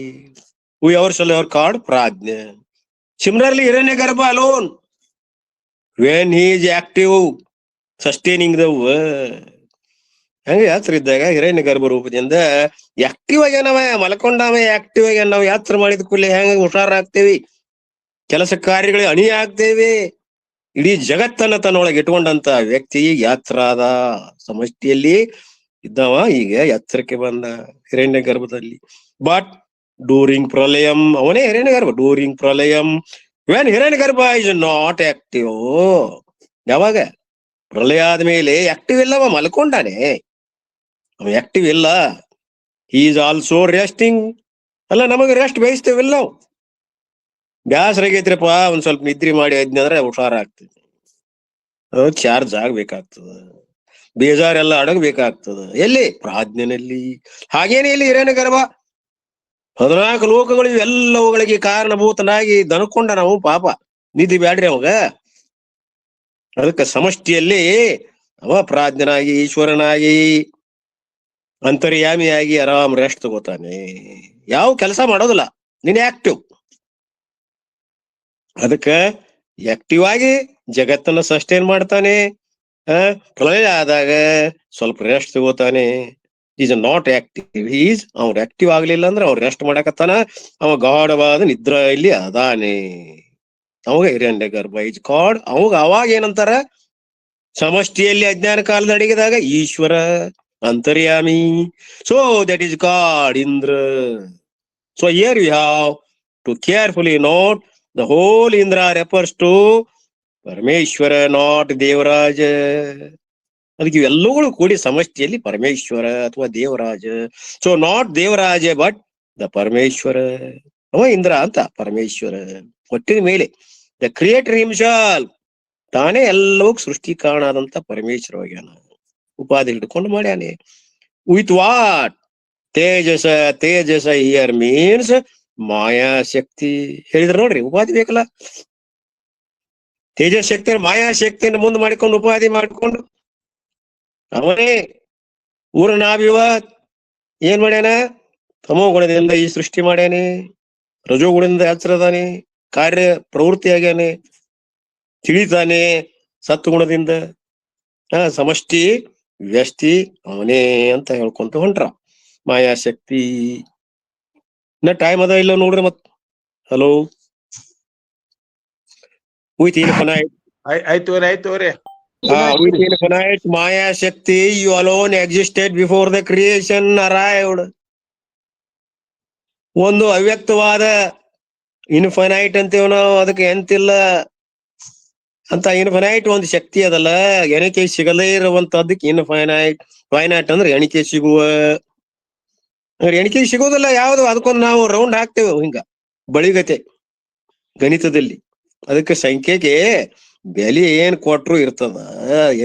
ವಿ ಅವರ್ಸೆಲ್ves are called ಪ್ರಾಜ್ಞ. Similarly, Hiranyagarbha alone, when he is active, sustaining the world. ಹಂಗೆ ಯಾತ್ರ ಇದ್ದಾಗ ಹಿರಣ್ಯಗರ್ಭ ರೂಪದಿಂದ ಆಕ್ಟಿವ್ ಆಗ್ಯಾನವ, ಮಲ್ಕೊಂಡವ ಆಕ್ಟಿವ್ ಆಗ್ಯಾನ. ನಾವು ಯಾತ್ರ ಮಾಡಿದ ಕೂಡಲೇ ಹೆಂಗ ಹುಷಾರಾಗ್ತೇವಿ, ಕೆಲಸ ಕಾರ್ಯಗಳಿಗೆ ಅಣಿ ಆಗ್ತೇವೆ. ಇಡೀ ಜಗತ್ತನ್ನ ತನ್ನೊಳಗೆ ಇಟ್ಕೊಂಡಂತ ವ್ಯಕ್ತಿ ಯಾತ್ರಾದ ಸಮಷ್ಟಿಯಲ್ಲಿ ಇದ್ದವ ಈಗ ಎತ್ತರಕ್ಕೆ ಬಂದ ಹಿರಣ್ಯ ಗರ್ಭದಲ್ಲಿ. ಬಟ್ ಡ್ಯೂರಿಂಗ್ ಪ್ರಲಯಂ, ಅವನೇ ಹಿರಣ್ಯ ಗರ್ಭ. ಡ್ಯೂರಿಂಗ್ ಪ್ರಲಯಂ ವೆನ್ ಹಿರಣ್ಯ ಗರ್ಭ ಇಸ್ ನಾಟ್ ಆಕ್ಟಿವ್. ಯಾವಾಗ? ಪ್ರಲಯ ಆದ್ಮೇಲೆ ಆಕ್ಟಿವ್ ಇಲ್ಲವ, ಮಲ್ಕೊಂಡಾನೆ, ಅವ ಆಕ್ಟಿವ್ ಇಲ್ಲ. He is also resting. ಅಲ್ಲ, ನಮಗೆ ರೆಸ್ಟ್ ಬಯಸ್ತೇವಿಲ್ಲ ನಾವು. ಬ್ಯಾಸರ ಆಗೈತ್ರಿಪ್ಪ, ಒಂದ್ ಸ್ವಲ್ಪ ನಿದ್ರಿ ಮಾಡಿ ಅದ್ನಂದ್ರೆ ಹುಷಾರಾಗ್ತದೆ. ಚಾರ್ಜ್ ಆಗ್ಬೇಕಾಗ್ತದ, ಬೇಜಾರೆಲ್ಲ ಅಡಗಬೇಕಾಗ್ತದ. ಎಲ್ಲಿ? ಪ್ರಾಜ್ಞನಲ್ಲಿ. ಹಾಗೇನೆ ಇಲ್ಲಿ ಹಿರಣ್ಯ ಗರ್ಭ 14 ಲೋಕಗಳು ಇವೆಲ್ಲವುಗಳಿಗೆ ಕಾರಣಭೂತನಾಗಿ ದನ್ಕೊಂಡ ನಾವು. ಪಾಪ ನಿಧಿ ಬ್ಯಾಡ್ರಿ ಅವಾಗ. ಅದಕ್ಕೆ ಸಮಷ್ಟಿಯಲ್ಲಿ ಅವ ಪ್ರಾಜ್ಞನಾಗಿ, ಈಶ್ವರನಾಗಿ, ಅಂತರ್ಯಾಮಿಯಾಗಿ ಆರಾಮ್ ರೆಸ್ಟ್ ತಗೋತಾನೆ. ಯಾವ ಕೆಲಸ ಮಾಡೋದಿಲ್ಲ, ನೀನ್ ಆಕ್ಟಿವ್. ಅದಕ್ಕ ಆಕ್ಟಿವ್ ಆಗಿ ಜಗತ್ತನ್ನ ಸಸ್ಟೈನ್ ಮಾಡ್ತಾನೆ. ಪ್ರಳಯ ಆದಾಗ ಸ್ವಲ್ಪ ರೆಸ್ಟ್ ತಗೋತಾನೆ. Is not active. ಈಸ್ ಅವ್ರು ಆಕ್ಟಿವ್ ಆಗ್ಲಿಲ್ಲ ಅಂದ್ರೆ ಅವ್ರು ರೆಸ್ಟ್ ಮಾಡಕತ್ತಾನ. ಅವ ಗಾಢವಾದ ನಿದ್ರೆಯಲ್ಲಿ ಅದಾನೆ. ಅವಾಗ ಹಿರಣ್ಯ ಗರ್ಭ ಇಸ್ ಕಾಲ್ಡ್. ಅವಾಗ ಏನಂತಾರ? ಸಮಷ್ಟಿಯಲ್ಲಿ ಅಜ್ಞಾನ ಕಾಲದ ಅಡಗಿದಾಗ ಈಶ್ವರ, ಅಂತರ್ಯಾಮಿ. So that is called Indra. So here you have to carefully note the whole Indra refers to Parameshwara, not Devaraja. ಅದಕ್ಕೆ ಇವೆಲ್ಲಗಳು ಕೂಡಿ ಸಮಷ್ಟಿಯಲ್ಲಿ ಪರಮೇಶ್ವರ ಅಥವಾ ದೇವರಾಜ. So not Devaraja but the Parameshwara. ಅವ ಇಂದ್ರ ಅಂತ ಪರಮೇಶ್ವರ. ಒಟ್ಟಿನ ಮೇಲೆ ದ ಕ್ರಿಯೇಟರ್ ಹಿಮ್ಸೆಲ್ಫ್, ತಾನೇ ಎಲ್ಲವೂ ಸೃಷ್ಟಿ ಕಾರಣ ಆದಂತ ಪರಮೇಶ್ವರವಾಗ್ಯಾನ. ಉಪಾಧಿ ಹಿಡ್ಕೊಂಡು ಮಾಡ್ಯಾನೆ. With what? Tejasa. Tejasa here means mayashakti. ಹೇಳಿದ್ರ ನೋಡ್ರಿ, ಉಪಾಧಿ ಬೇಕಲ್ಲ. ತೇಜಸ್ ಶಕ್ತಿ ಮಾಯಾಶಕ್ತಿಯನ್ನು ಮುಂದೆ ಮಾಡಿಕೊಂಡು ಉಪಾಧಿ ಮಾಡಿಕೊಂಡು ಅವನೇ ಊರನಾಭಿವತ್ ಏನ್ ಮಾಡ್ಯಾನ? ತಮೋ ಗುಣದಿಂದ ಈ ಸೃಷ್ಟಿ ಮಾಡ್ಯಾನೆ, ರಜೋಗುಣದಿಂದ ಎಚ್ಚರದಾನೆ, ಕಾರ್ಯ ಪ್ರವೃತ್ತಿ ಆಗ್ಯಾನೆ, ತಿಳಿತಾನೆ ಸತ್ಗುಣದಿಂದ. ಸಮಷ್ಟಿ ವ್ಯಷ್ಟಿ ಅವನೇ ಅಂತ ಹೇಳ್ಕೊಂತ ಹೊಂಟ್ರ. ಮಾಯಾಶಕ್ತಿ. ಇನ್ನ ಟೈಮ್ ಅದ ಇಲ್ಲ ನೋಡ್ರಿ ಮತ್. Hello, with infinite. ಆಯ್ತವ್ರಿ. With infinite Maya Shakti, you alone existed before the creation arrived. ಒಂದು ಅವ್ಯಕ್ತವಾದ ಇನ್ಫೈನೈಟ್ ಅಂತೀವ್ ನಾವು, ಅದಕ್ಕೆ ಎಂತಿಲ್ಲ ಅಂತ ಇನ್ಫೈನೈಟ್ ಒಂದು ಶಕ್ತಿ ಅದಲ್ಲ, ಎಣಿಕೆ ಸಿಗದೇ ಇರುವಂತದ್ದಕ್ಕೆ ಇನ್ಫೈನೈಟ್. ಫೈನೈಟ್ ಅಂದ್ರೆ ಎಣಿಕೆ ಸಿಗುವ. ಎಣಿಕೆ ಸಿಗೋದಿಲ್ಲ ಯಾವ್ದು, ಅದಕ್ಕೊಂದು ನಾವು ರೌಂಡ್ ಹಾಕ್ತೇವೆ ಹಿಂಗ ಬಳಿಗತೆ ಗಣಿತದಲ್ಲಿ. ಅದಕ್ಕೆ ಸಂಖ್ಯೆಗೆ ಬೆಲೆ ಏನ್ ಕೊಟ್ರು ಇರ್ತದ,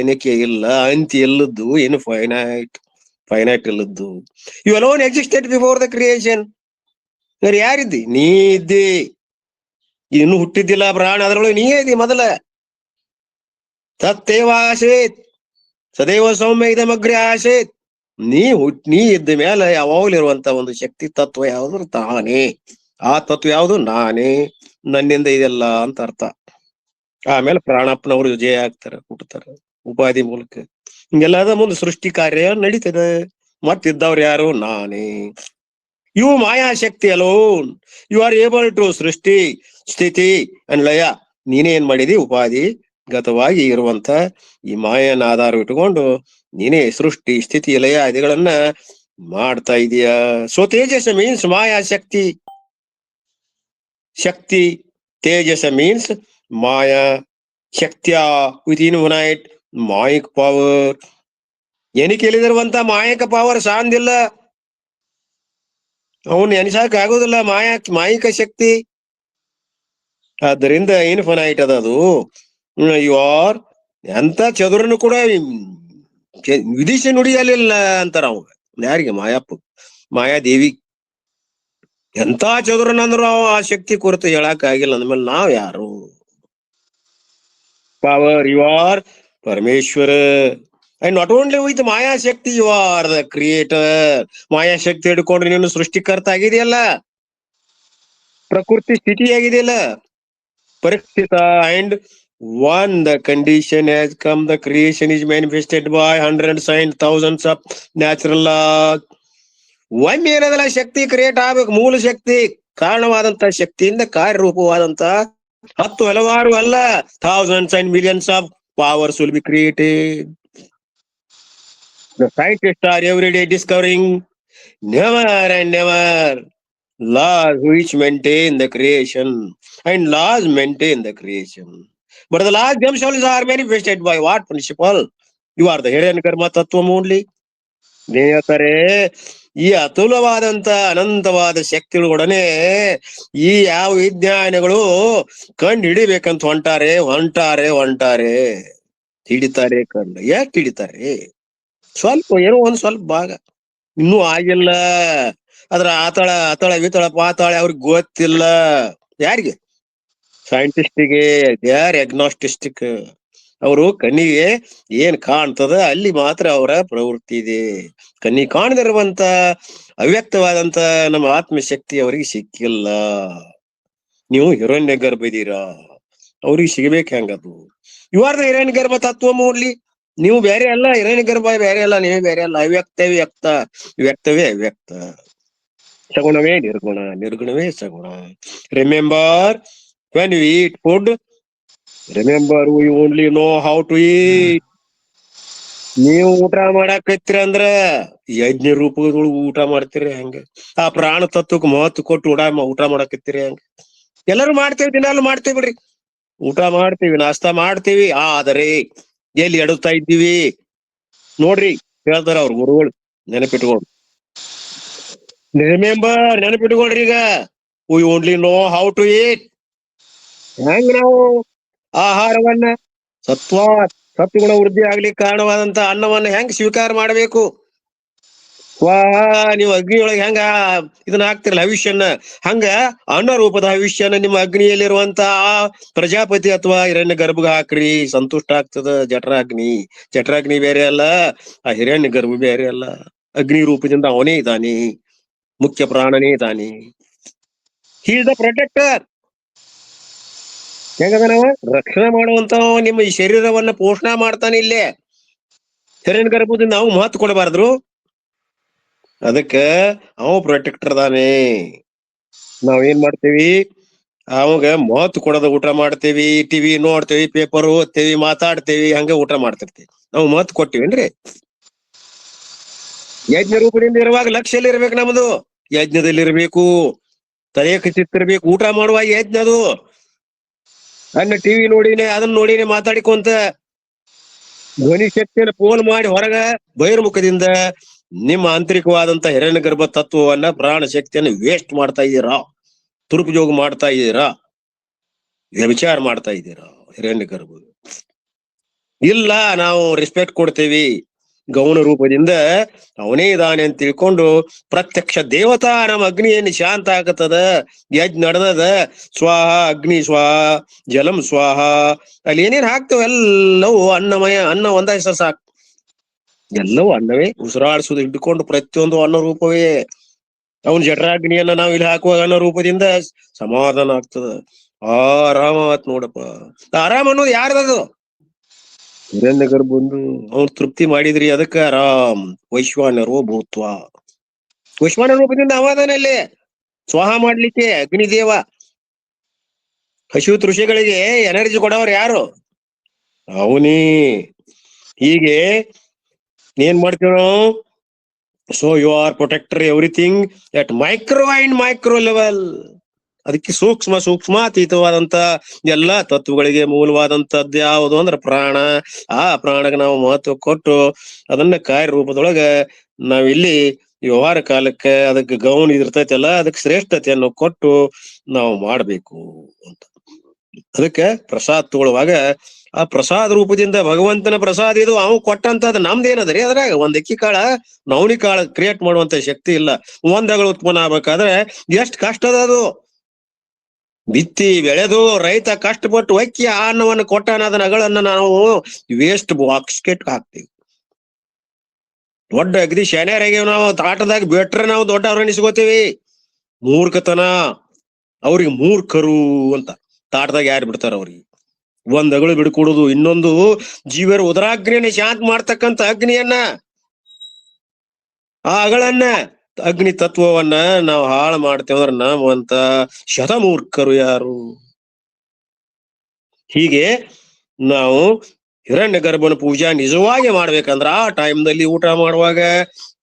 ಎಣಿಕೆ ಇಲ್ಲ, ಅಂತಿ ಇಲ್ಲದ್ದು, ಏನು ಫೈನೈಟ್ ಇಲ್ಲದ್ದು. You alone existed before the creation. ಯಾರಿದ್ದಿ? ನೀ ಇದ್ದಿ. ಇನ್ನು ಹುಟ್ಟಿದ್ದಿಲ್ಲ ಪ್ರಾಣ, ಅದ್ರೊಳಗೆ ನೀ ಇದ್ದಿ ಮೊದಲ. ತತ್ತೇವ ಆಸೇತ್ ಸದೈವ ಸೌಮ್ಯ ಇದಮಗ್ರೆ ಆಸೇತ್. ನೀ ಇದ್ದ ಮೇಲೆ ಯಾವಾಗ್ಲಿರುವಂತ ಒಂದು ಶಕ್ತಿ ತತ್ವ ಯಾವ್ದು? ತಾನೇ. ಆ ತತ್ವ ಯಾವುದು? ನಾನೇ. ನನ್ನಿಂದ ಇದೆಲ್ಲ ಅಂತ ಅರ್ಥ. ಆಮೇಲೆ ಪ್ರಾಣಪ್ಪನವರು ವಿಜಯ ಆಗ್ತಾರ, ಹುಟ್ಟತಾರ ಉಪಾಧಿ ಮೂಲಕ. ಹಿಂಗೆಲ್ಲದ ಮುಂದೆ ಸೃಷ್ಟಿ ಕಾರ್ಯ ನಡೀತದೆ. ಮತ್ತಿದ್ದವ್ರು ಯಾರು? ನಾನೇ. ಇವು mayashakti alone. You are able to srishti, sthiti and ಲಯ. ನೀನೇ ಏನ್ ಮಾಡಿದಿ? ಉಪಾಧಿ ಗತವಾಗಿ ಇರುವಂತ ಈ ಮಾಯನ ಆಧಾರ ಇಟ್ಟುಕೊಂಡು ನೀನೇ ಸೃಷ್ಟಿ, ಸ್ಥಿತಿ, ಲಯ ಇದುಗಳನ್ನ ಮಾಡ್ತಾ ಇದೀಯ. So Tejas means mayashakti. Shakti Tejas means maya ಶಕ್ತಿಯ ವಿತ್ ಇನ್ಫಿನೈಟ್ ಮಾಯಿಕ್ ಪವರ್. ಎಣಿಕೆ ಇಲ್ಲಿರುವಂತ ಮಾಯಕ ಪವರ್ ಸಾಂದಿಲ್ಲ, ಅವನ್ ಎನಿಸಾಕ ಆಗೋದಿಲ್ಲ. ಮಾಯಿಕ ಶಕ್ತಿ ಆದ್ದರಿಂದ ಇನ್ಫಿನೈಟ್ ಅದ ಅದು. ಯು ಆರ್ ಎಂತ ಚದುರನು ಕೂಡ ವಿದೇಶಿ ನುಡಿಯಲಿಲ್ಲ ಅಂತಾರ ಅವಾಗ. ಯಾರಿಗೆ? ಮಾಯಪ್ಪ, ಮಾಯಾದೇವಿ. ಎಂತ ಚದುರನಂದ್ರು ಆ ಶಕ್ತಿ ಕುರಿತು ಹೇಳಕ್ ಆಗಿಲ್ಲ ಅಂದ್ಮೇಲೆ ನಾವ್ ಯಾರು? Power, you are Parameshwara. And not only with mayashakti, you are the creator. ಮಾಯಾಶಕ್ತಿ ಹಿಡ್ಕೊಂಡ್ರೆ ನೀನು ಸೃಷ್ಟಿಕರ್ತ ಆಗಿದೆಯಲ್ಲ, ಪ್ರಕೃತಿ ಸ್ಥಿತಿ ಆಗಿದೆಯಲ್ಲ, ಪರಿಸ್ಥಿತ. And one, the condition has come, the creation is manifested by hundreds and thousands of natural laws. ಒಮ್ಮೆ ಏನದಲ್ಲ ಶಕ್ತಿ ಕ್ರಿಯೇಟ್ ಆಗ್ಬೇಕು. ಮೂಲ ಶಕ್ತಿ, ಕಾರಣವಾದಂತ ಶಕ್ತಿಯಿಂದ ಕಾರ್ಯರೂಪವಾದಂತ ಹಲವಾರು ಅಲ್ಲ, thousands and millions of powers will be created. The scientists are every day discovering never and never laws which maintain the creation, and laws maintain the creation. But the laws themselves are manifested by what principle? You are the Hiranyagarma Tattvam only. ಹೇಳ್ತಾರೆ, ಈ ಅತುಲವಾದಂತ ಅನಂತವಾದ ಶಕ್ತಿಗಳೊಡನೆ ಈ ಯಾವ ವಿಜ್ಞಾನಿಗಳು ಕಂಡು ಹಿಡಿಬೇಕಂತ ಹೊಂಟಾರೆ. ಹಿಡಿತಾರೆ ಕಂಡು. ಯಾಕೆ ಹಿಡಿತಾರೆ? ಸ್ವಲ್ಪ ಏನೋ ಒಂದ್ ಸ್ವಲ್ಪ ಭಾಗ ಇನ್ನೂ ಆಗಿಲ್ಲ. ಅದ್ರ ಅತಳ ವಿತಳ ಪಾತಾಳ ಅವ್ರಿಗೆ ಗೊತ್ತಿಲ್ಲ. ಯಾರಿಗೆ? ಸೈಂಟಿಸ್ಟಿಗೆ. They are agnostic. ಅವರು ಕಣ್ಣಿಗೆ ಏನ್ ಕಾಣ್ತದ ಅಲ್ಲಿ ಮಾತ್ರ ಅವರ ಪ್ರವೃತ್ತಿ ಇದೆ. ಕಣ್ಣಿಗೆ ಕಾಣದಿರುವಂತ ಅವ್ಯಕ್ತವಾದಂತ ನಮ್ಮ ಆತ್ಮಶಕ್ತಿ ಅವರಿಗೆ ಸಿಕ್ಕಿಲ್ಲ. ನೀವು ಹಿರಣ್ಯ ಗರ್ಭ ಇದೀರಾ, ಅವ್ರಿಗೆ ಸಿಗಬೇಕು ಹೆಂಗದು? ಯು ಆರ್ ದ ಹಿರಣ್ಯ ಗರ್ಭ ತತ್ವ ಓನ್ಲಿ. ನೀವು ಬೇರೆ ಅಲ್ಲ, ಹಿರಣ್ಯ ಗರ್ಭ ಬೇರೆ ಅಲ್ಲ, ನೀವೇ ಬೇರೆ ಅಲ್ಲ. ಅವ್ಯಕ್ತವೇ ವ್ಯಕ್ತ, ವ್ಯಕ್ತವೇ ಅವ್ಯಕ್ತ. ಸಗುಣವೇ ನಿರ್ಗುಣ, ನಿರ್ಗುಣವೇ ಸಗುಣ. Remember, when you eat food, remember we only know how to eat. ನೀವು ಊಟ ಮಾಡಾಕತ್ತೀರ ಅಂದ್ರ ಯಜ್ಞ ರೂಪದೊಳಗ ಊಟ ಮಾಡ್ತೀರಿ. ಹಂಗ ಆ ಪ್ರಾಣ ತತ್ವಕ್ಕೆ ಮಹತ್ವ ಕೊಟ್ಟು ಊಟ ಮಾಡಾಕತ್ತೀರಿ. ಹಂಗ ಎಲ್ಲರೂ ಮಾಡ್ತೇವಿ, ದಿನಾಲು ಮಾಡ್ತೇವಿ ಬಿಡ್ರಿ. ಊಟ ಮಾಡ್ತೀವಿ, ನಾಷ್ಟಾ ಮಾಡ್ತೀವಿ, ಆದರೆ ಎಲ್ಲಿ ಎಡುತ್ತಾ ಇದ್ದೀವಿ ನೋಡ್ರಿ ಹೇಳ್ತಾರ ಅವ್ರ ಗುರುಗಳು. ನೆನಪಿಟ್ಕೊಂಡು, ರಿಮೆಂಬರ್, ನೆನಪಿಟ್ಕೊಳ್ರಿ. ಈಗ we only know how to eat. ಹೆಂಗ ನಾವು ಆಹಾರವನ್ನ ಸತ್ವಗುಣ ವೃದ್ಧಿ ಆಗ್ಲಿಕ್ಕೆ ಕಾರಣವಾದಂತ ಅನ್ನವನ್ನ ಹೆಂಗ್ ಸ್ವೀಕಾರ ಮಾಡಬೇಕು? ನೀವು ಅಗ್ನಿಯೊಳಗೆ ಹೆಂಗ ಇದನ್ನ ಹಾಕ್ತಿರಲ್ಲ ಹವಿಷ್ಯನ್ನ, ಹಂಗ ಅನ್ನ ರೂಪದ ಹವಿಷ್ಯನ ನಿಮ್ಮ ಅಗ್ನಿಯಲ್ಲಿರುವಂತ ಪ್ರಜಾಪತಿ ಅಥವಾ ಹಿರಣ್ಯ ಗರ್ಭಗ ಹಾಕ್ರಿ. ಸಂತುಷ್ಟ ಆಗ್ತದ. ಜಠರಾಗ್ನಿ ಬೇರೆ ಅಲ್ಲ, ಆ ಹಿರಣ್ಯ ಗರ್ಭ ಬೇರೆ ಅಲ್ಲ. ಅಗ್ನಿ ರೂಪದಿಂದ ಅವನೇ ಇದ್ದಾನೆ, ಮುಖ್ಯ ಪ್ರಾಣನೇ ಇದ್ದಾನೆ. He is the protector. ಹೆಂಗದನವ ರಕ್ಷಣೆ ಮಾಡುವಂತ ನಿಮ್ಮ ಈ ಶರೀರವನ್ನ ಪೋಷಣೆ ಮಾಡ್ತಾನೆ. ಇಲ್ಲೇ ಹಿರಣ್ಯ ಗರ್ಭದಿಂದ ನಾವು ಮಹತ್ವ ಕೊಡಬಾರ್ದ್ರು. ಅದಕ್ಕ ಅವ ಪ್ರೊಟೆಕ್ಟರ್ ಅದಾನೆ. ನಾವೇನ್ ಮಾಡ್ತೇವಿ? ಅವಾಗ ಮಹತ್ವ ಕೊಡದ ಊಟ ಮಾಡ್ತೇವಿ, ಟಿವಿ ನೋಡ್ತೇವಿ, ಪೇಪರ್ ಓದ್ತೇವಿ, ಮಾತಾಡ್ತೇವಿ, ಹಂಗ ಊಟ ಮಾಡ್ತಿರ್ತೀವಿ. ನಾವು ಮಹತ್ವ ಕೊಟ್ಟಿವೇನ್ರಿ? ಯಜ್ಞ ರೂಪದಿಂದ ಇರುವಾಗ ಲಕ್ಷ್ಯಲ್ಲಿ ಇರ್ಬೇಕು. ನಮ್ದು ಯಜ್ಞದಲ್ಲಿ ಇರ್ಬೇಕು, ತಲೆಯ ಚಿತ್ತಿರ್ಬೇಕು. ಊಟ ಮಾಡುವಾಗ ಯಜ್ಞ ಅದು. ಅನ್ನ ಟಿವಿ ನೋಡಿನೇ ಅದನ್ನ ನೋಡಿನೇ ಮಾತಾಡಿಕೊಂತ ಧ್ವನಿ ಶಕ್ತಿಯನ್ನು ಪೋಲ್ ಮಾಡಿ ಹೊರಗ ಬಹಿರ್ಮುಖದಿಂದ ನಿಮ್ಮ ಆಂತರಿಕವಾದಂತ ಹಿರಣ್ಯ ಗರ್ಭ ತತ್ವವನ್ನ, ಪ್ರಾಣ ಶಕ್ತಿಯನ್ನು ವೇಸ್ಟ್ ಮಾಡ್ತಾ ಇದ್ದೀರಾ, ದುರುಪಯೋಗ ಮಾಡ್ತಾ ಇದ್ದೀರಾ, ವ್ಯಭಿಚಾರ ಮಾಡ್ತಾ ಇದ್ದೀರಾ. ಹಿರಣ್ಯ ಗರ್ಭ ಇಲ್ಲ, ನಾವು ರೆಸ್ಪೆಕ್ಟ್ ಕೊಡ್ತೇವಿ. ಗೌಣ ರೂಪದಿಂದ ಅವನೇ ಇದಾನೆ ಅಂತ ತಿಳ್ಕೊಂಡು ಪ್ರತ್ಯಕ್ಷ ದೇವತಾ ನಮ್ಮ ಅಗ್ನಿಯನ್ನು ಶಾಂತ ಆಗತ್ತದ. ಯಜ್ಞ ನಡೆದದ. ಸ್ವಾಹ ಅಗ್ನಿ ಸ್ವಾಹ, ಜಲಂ ಸ್ವಾಹ. ಅಲ್ಲಿ ಏನೇನ್ ಹಾಕ್ತೇವೆ ಎಲ್ಲವೂ ಅನ್ನಮಯ. ಅನ್ನ ಒಂದ ಹೆಸರು ಸಾಕು, ಎಲ್ಲವೂ ಅನ್ನವೇ. ಉಸಿರಾಡಿಸುದು ಹಿಡ್ಕೊಂಡು ಪ್ರತಿಯೊಂದು ಅನ್ನ ರೂಪವೇ. ಅವನ ಜಠರಾಗ್ನಿಯನ್ನ ನಾವು ಇಲ್ಲಿ ಹಾಕುವಾಗ ಅನ್ನ ರೂಪದಿಂದ ಸಮಾಧಾನ ಆಗ್ತದ. ಆರಾಮ ಆತ್ ನೋಡಪ್ಪ. ಆರಾಮ ಅನ್ನೋದು ಯಾರ್ದದು? ಹಿರಣ್ಯ ಗರ್ಭ ಬಂದು ಅವ್ನು ತೃಪ್ತಿ ಮಾಡಿದ್ರಿ. ಅದಕ್ಕ ಆರಾಮ್. ವೈಶ್ವಾನರೋ ಭೂತ್ವ. ವೈಶ್ವಾನ ರೂಪದಿಂದ ಅವಾದನಲ್ಲಿ ಸ್ವಾಹ ಮಾಡ್ಲಿಕ್ಕೆ ಅಗ್ನಿದೇವ. ಹಸಿವು ಋಷಿಗಳಿಗೆ ಎನರ್ಜಿ ಕೊಡೋರು ಯಾರು? ಅವನೇ. ಹೀಗೆ ಏನ್ ಮಾಡ್ತೀವಿ ನಾವು? So you are protector everything at micro and micro level. ಅದಕ್ಕೆ ಸೂಕ್ಷ್ಮಾತೀತವಾದಂತ ಎಲ್ಲಾ ತತ್ವಗಳಿಗೆ ಮೂಲವಾದಂತದ್ದು ಯಾವುದು ಅಂದ್ರೆ ಪ್ರಾಣ. ಆ ಪ್ರಾಣಕ್ಕೆ ನಾವು ಮಹತ್ವ ಕೊಟ್ಟು ಅದನ್ನ ಕಾರ್ಯರೂಪದೊಳಗ ನಾವಿಲ್ಲಿ ವ್ಯವಹಾರ ಕಾಲಕ್ಕೆ ಅದಕ್ಕೆ ಗೌಣ ಇದಿರ್ತೈತಲ್ಲ, ಅದಕ್ಕೆ ಶ್ರೇಷ್ಠತೆಯನ್ನು ಕೊಟ್ಟು ನಾವು ಮಾಡ್ಬೇಕು ಅಂತ. ಅದಕ್ಕೆ ಪ್ರಸಾದ ತಗೊಳ್ಳುವಾಗ ಆ ಪ್ರಸಾದ ರೂಪದಿಂದ ಭಗವಂತನ ಪ್ರಸಾದ ಇದು ಅವ್ ಕೊಟ್ಟಂತದ್ ನಮ್ದೇನದ್ರಿ ಅದ್ರಾಗ ಒಂದ್ ಅಕ್ಕಿ ಕಾಳ ನವಣಿ ಕಾಳ ಕ್ರಿಯೇಟ್ ಮಾಡುವಂತ ಶಕ್ತಿ ಇಲ್ಲ. ಒಂದಗಳು ಉತ್ಪನ್ನ ಆಗ್ಬೇಕಾದ್ರೆ ಎಷ್ಟ್ ಕಷ್ಟ ಅದ ಅದು. ಬಿತ್ತಿ ಬೆಳೆದು ರೈತ ಕಷ್ಟಪಟ್ಟು ಅಕ್ಕಿ ಆ ಅನ್ನವನ್ನು ಕೊಟ್ಟಾನ, ಅದನ್ನ ಅಗಳನ್ನ ನಾವು ವೇಸ್ಟ್ ಬಾಕ್ಸ್ಕೆಟ್ ಹಾಕ್ತಿವಿ. ದೊಡ್ಡ ಅಗದಿ ಶಾನ್ಯಾರಾಗ್ಯವ್ ನಾವು, ತಾಟದಾಗ ಬಿಟ್ರೆ ನಾವು ದೊಡ್ಡವ್ರ ಅನಿಸ್ಕೋತೀವಿ. ಮೂರ್ಖತನ. ಅವ್ರಿಗೆ ಮೂರ್ಖರು ಅಂತ ತಾಟದಾಗ ಯಾರು ಬಿಡ್ತಾರ ಅವ್ರಿಗೆ? ಒಂದ್ ಅಗಳು ಬಿಡ್ಕೊಡುದು, ಇನ್ನೊಂದು ಜೀವರ ಉದರಾಗ್ನಿಯನ್ನ ಶಾಂತ ಮಾಡ್ತಕ್ಕಂಥ ಅಗ್ನಿಯನ್ನ, ಆ ಅಗಳನ್ನ ಅಗ್ನಿ ತತ್ವವನ್ನ ನಾವು ಹಾಳು ಮಾಡ್ತೇವಂದ್ರ ನಾವಂತ ಶತಮೂರ್ಖರು ಯಾರು? ಹೀಗೆ ನಾವು ಹಿರಣ್ಯ ಗರ್ಭನ ಪೂಜಾ ನಿಜವಾಗಿ ಮಾಡ್ಬೇಕಂದ್ರ ಆ ಟೈಮ್ದಲ್ಲಿ ಊಟ ಮಾಡುವಾಗ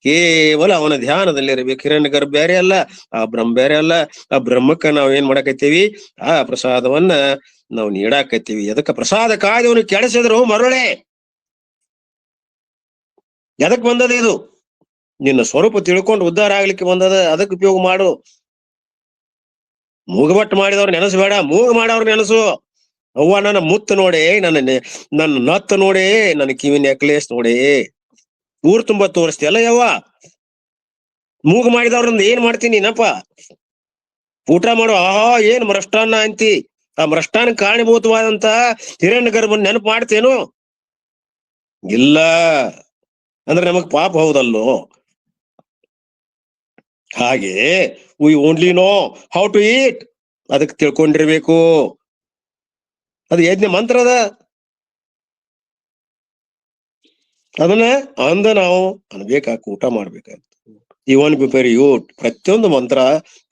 ಕೇವಲ ಅವನ ಧ್ಯಾನದಲ್ಲಿ ಇರ್ಬೇಕು. ಹಿರಣ್ಯ ಗರ್ಭ ಬೇರೆ ಅಲ್ಲ, ಆ ಬ್ರಹ್ಮ ಬೇರೆ ಅಲ್ಲ. ಆ ಬ್ರಹ್ಮಕ್ಕ ನಾವ್ ಏನ್ ಮಾಡಾಕತ್ತೀವಿ? ಆ ಪ್ರಸಾದವನ್ನ ನಾವು ನೀಡಾಕತ್ತೀವಿ. ಅದಕ್ಕೆ ಪ್ರಸಾದ ಕಾಯ್ದವನು ಕೆಡಿಸಿದ್ರು ಮರಳೆ. ಎದಕ್ ಬಂದದ ಇದು? ನಿನ್ನ ಸ್ವರೂಪ ತಿಳ್ಕೊಂಡು ಉದ್ಧಾರ ಆಗ್ಲಿಕ್ಕೆ ಬಂದದ. ಅದಕ್ಕೆ ಉಪಯೋಗ ಮಾಡು. ಮೂಗಬಟ್ಟು ಮಾಡಿದವ್ರ ನೆನಸ್ಬೇಡ, ಮೂಗು ಮಾಡವ್ರ ನೆನಸು. ಅವ್ವ ನನ್ನ ಮುತ್ತು ನೋಡೆ, ನನ್ನ ನತ್ತು ನೋಡೆ, ನನ್ನ ಕಿವಿ ನೆಕ್ಲೇಸ್ ನೋಡೆ, ಊರ್ ತುಂಬಾ ತೋರಿಸ್ತಿಯಲ್ಲ ಯವ್ವ. ಮೂಗು ಮಾಡಿದವ್ರಿಂದ ಏನ್ ಮಾಡ್ತೀನಿ ನಪ್ಪ? ಊಟ ಮಾಡು, ಆಹಾ ಏನ್ ಮೃಷ್ಟಾನ್ನ ಅಂತಿ. ಆ ಮೃಷ್ಟಾನ್ನ ಕಾರಣೀಭೂತವಾದಂತ ಹಿರಣ್ಯ ಗರ್ಭನ್ ನೆನಪು ಮಾಡ್ತೇನು? ಇಲ್ಲ ಅಂದ್ರೆ ನಮಗ್ ಪಾಪ ಹೌದಲ್ಲೋ. ಹಾಗೆ we only know how to eat. ಅದಕ್ಕೆ ತಿಳ್ಕೊಂಡಿರ್ಬೇಕು. ಅದು ಯಜ್ಞ ಮಂತ್ರ ಅದ. ಅದನ್ನ ಅಂದ ನಾವು ಅನ್ಬೇಕಾಕ ಊಟ ಮಾಡ್ಬೇಕಾಗ್ತದೆ. ಇವನ್ ಬಿಪೇರ್ ಯೂಟ್. ಪ್ರತಿಯೊಂದು ಮಂತ್ರ,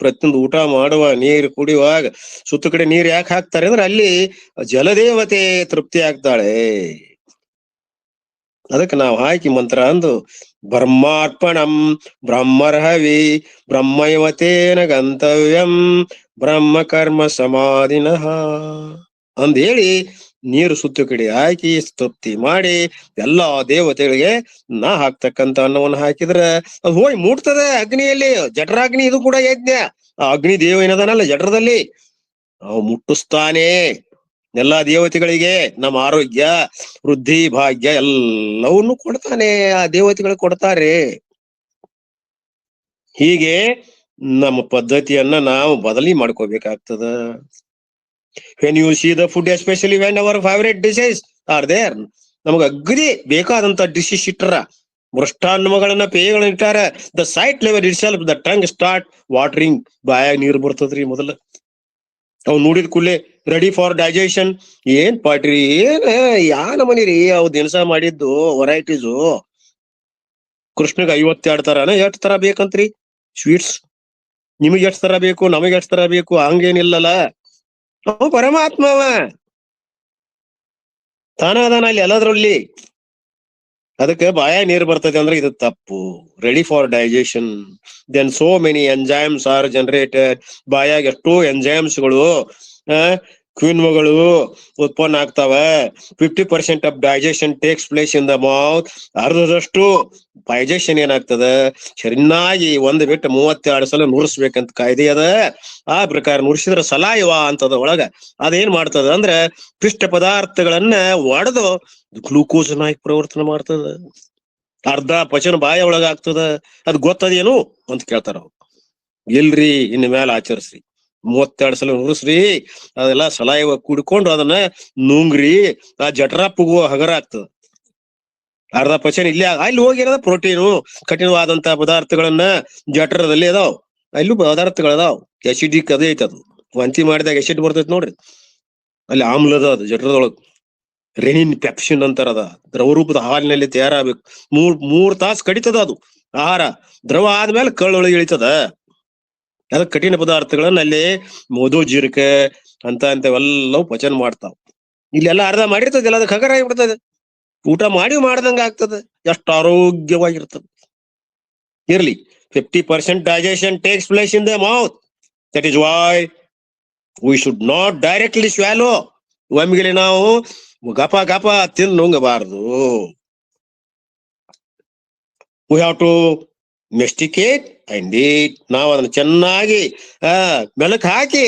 ಪ್ರತಿಯೊಂದು ಊಟ ಮಾಡುವ, ನೀರು ಕುಡಿಯುವಾಗ ಸುತ್ತ ಕಡೆ ನೀರ್ ಯಾಕೆ ಹಾಕ್ತಾರೆ ಅಂದ್ರೆ ಅಲ್ಲಿ ಜಲದೇವತೆ ತೃಪ್ತಿ ಆಗ್ತಾಳೆ. ಅದಕ್ಕೆ ನಾವು ಹಾಕಿ ಮಂತ್ರ ಅಂದು ಬ್ರಹ್ಮಾರ್ಪಣಂ ಬ್ರಹ್ಮರ್ಹವಿ ಬ್ರಹ್ಮೈವತೇನ ಗಂತವ್ಯಂ ಬ್ರಹ್ಮ ಕರ್ಮ ಸಮಾಧಿನಃ ಅಂದೇಳಿ ನೀರು ಸುತ್ತ ಕಡೆ ಹಾಕಿ ತೃಪ್ತಿ ಮಾಡಿ ಎಲ್ಲಾ ದೇವತೆಗಳಿಗೆ ನಾ ಹಾಕ್ತಕ್ಕಂತ ಅನ್ನವನ್ನು ಹಾಕಿದ್ರೆ ಅದು ಹೋಗಿ ಮುಟ್ತದೆ ಅಗ್ನಿಯಲ್ಲಿ. ಜಠರಾಗ್ನಿ ಇದು ಕೂಡ ಯಜ್ಞ. ಆ ಅಗ್ನಿ ದೇವ ಏನದಾನಲ್ಲ ಜಠರದಲ್ಲಿ, ಅವ್ ಮುಟ್ಟಿಸ್ತಾನೆ ಎಲ್ಲಾ ದೇವತೆಗಳಿಗೆ. ನಮ್ಮ ಆರೋಗ್ಯ, ವೃದ್ಧಿ, ಭಾಗ್ಯ ಎಲ್ಲವನ್ನೂ ಕೊಡ್ತಾನೆ. ಆ ದೇವತೆಗಳು ಕೊಡ್ತಾರೆ. ಹೀಗೆ ನಮ್ಮ ಪದ್ಧತಿಯನ್ನ ನಾವು ಬದಲಿ ಮಾಡ್ಕೋಬೇಕಾಗ್ತದ. When you see the food, especially when our favourite dishes are there, ನಮಗ ಅಗ್ದಿ ಬೇಕಾದಂತ ಡಿಶಸ್ ಇಟ್ಟರ, ಮೃಷ್ಟಾನ್ನಗಳನ್ನ ಪೇಯಗಳನ್ನ ಇಟ್ಟಾರ, the sight level itself the tongue start watering. ಬಾಯಾಗ ನೀರು ಬರ್ತದ್ರಿ ಮೊದಲ. ಅವ್ ನೋಡಿದ ಕೂಡಲೇ ರೆಡಿ ಫಾರ್ ಡೈಜೆಷನ್. ಏನ್ ಪಾಟ್ರಿ, ಏನ್ ಯಾ ನಮನಿರಿ ಅವ್ ದಿನಸ ಮಾಡಿದ್ದು ವೆರೈಟೀಸು. ಕೃಷ್ಣಗ್ 52 ತರಾನ ಎಷ್ಟ್ ತರ ಬೇಕಂತ್ರಿ ಸ್ವೀಟ್ಸ್? ನಿಮಗ್ ಎಷ್ಟ್ ತರ ಬೇಕು, ನಮಗ್ ಎಷ್ಟ್ ತರ ಬೇಕು ಹಂಗೇನಿಲ್ಲಲ್ಲ. ಅವ ಪರಮಾತ್ಮವ ತಾನ ಅದಾನ ಅಲ್ಲಿ ಎಲ್ಲದ್ರಲ್ಲಿ. ಅದಕ್ಕೆ ಬಾಯ ನೀರು ಬರ್ತದೆ ಅಂದ್ರೆ ಇದು ತಪ್ಪು. Ready for digestion. Then so many enzymes are generated. ಬಾಯಾಗ ಎಷ್ಟೋ ಎಂಜೈಮ್ಸ್ಗಳು, ಕ್ವಿನ್ವಗಳು ಉತ್ಪನ್ನ ಆಗ್ತಾವ. 50% of digestion takes place in the mouth. ಅರ್ಧದಷ್ಟು ಡೈಜೆಷನ್ ಏನಾಗ್ತದ, ಚೆನ್ನಾಗಿ 1 ಬಿಟ್ಟು 32 ಸಲ ನುರಿಸ್ಬೇಕಂತ ಕಾಯ್ದೆ ಅದ. ಆ ಪ್ರಕಾರ ನುರಿಸಿದ್ರ ಸಲಾಯವ ಅಂತದ ಒಳಗ. ಅದೇನ್ ಮಾಡ್ತದ ಅಂದ್ರೆ ಪಿಷ್ಟ ಪದಾರ್ಥಗಳನ್ನ ಒಡೆದು ಗ್ಲೂಕೋಸ್ ನಾಗಿ ಪರಿವರ್ತನೆ ಮಾಡ್ತದ. ಅರ್ಧ ಪಚನ ಬಾಯ ಒಳಗ ಆಗ್ತದ. ಅದ್ ಗೊತ್ತದೇನು ಅಂತ ಕೇಳ್ತಾರ ಅವ್ರು. ಇಲ್ರಿ, ಇನ್ ಮೇಲೆ ಆಚರಿಸ್ರಿ. 32 ಸಲ ನುರಿಸ್ರಿ. ಅದೆಲ್ಲ ಸಲಾಯವ ಕುಡ್ಕೊಂಡು ಅದನ್ನ ನುಂಗ್ರಿ. ಆ ಜಠರಪ್ಪುಗೂ ಹಗರ ಆಗ್ತದ. ಅರ್ಧ ಪಚನ ಇಲ್ಲಿ ಅಲ್ಲಿ ಹೋಗಿರೋದ ಪ್ರೋಟೀನು, ಕಠಿಣವಾದಂತ ಪದಾರ್ಥಗಳನ್ನ ಜಠರದಲ್ಲಿ ಅದಾವ್. ಅಲ್ಲೂ ಪದಾರ್ಥಗಳದಾವ್. ಎಸಿಡಿಕ್ ಅದೇ ಐತದು. ವಾಂತಿ ಮಾಡಿದಾಗ ಎಸಿಡ್ ಬರ್ತೈತಿ ನೋಡ್ರಿ, ಅಲ್ಲಿ ಆಮ್ಲದ ಅದು ಜಠರದೊಳಗ್. Renin pepsin ಅಂತಾರದ. ದ್ರವರೂಪದ ಹಾಲಿನಲ್ಲಿ ತಯಾರಾಗಬೇಕು. ಮೂರ್ ತಾಸು ಕಡಿತದ ಅದು ಆಹಾರ. ದ್ರವ ಆದ್ಮೇಲೆ ಕಳ್ಳೊಳಗೆ ಇಳಿತದ. ಅದಕ್ಕೆ ಕಠಿಣ ಪದಾರ್ಥಗಳನ್ನ ಅಲ್ಲಿ ಮೋದು, ಜೀರಕ ಅಂತವೆಲ್ಲವೂ ಪಚನ ಮಾಡ್ತಾವ. ಇಲ್ಲೆಲ್ಲ ಅರ್ಧ ಮಾಡಿರ್ತದೆ, ಅದಕ್ಕೆ ಹಗರ ಆಗಿಬಿಡ್ತದೆ. ಊಟ ಮಾಡ್ದಂಗ ಆಗ್ತದೆ. ಎಷ್ಟು ಆರೋಗ್ಯವಾಗಿರ್ತದೆ. ಇರ್ಲಿ, 50% digestion takes place in the mouth. That is why we should not directly swallow. ಒಮ್ಮೆಗೆ ನಾವು ಗಪ ಗಪ ತಿಂದು ನುಂಗಬಾರದು. ವಿ ಹ್ಯಾವ್ ಟು ಮೆಸ್ಟಿಕೇಟ್ ಅಂಡ್ ಈಟ್. ನಾವು ಅದನ್ನ ಚೆನ್ನಾಗಿ ಮೆಲಕ್ ಹಾಕಿ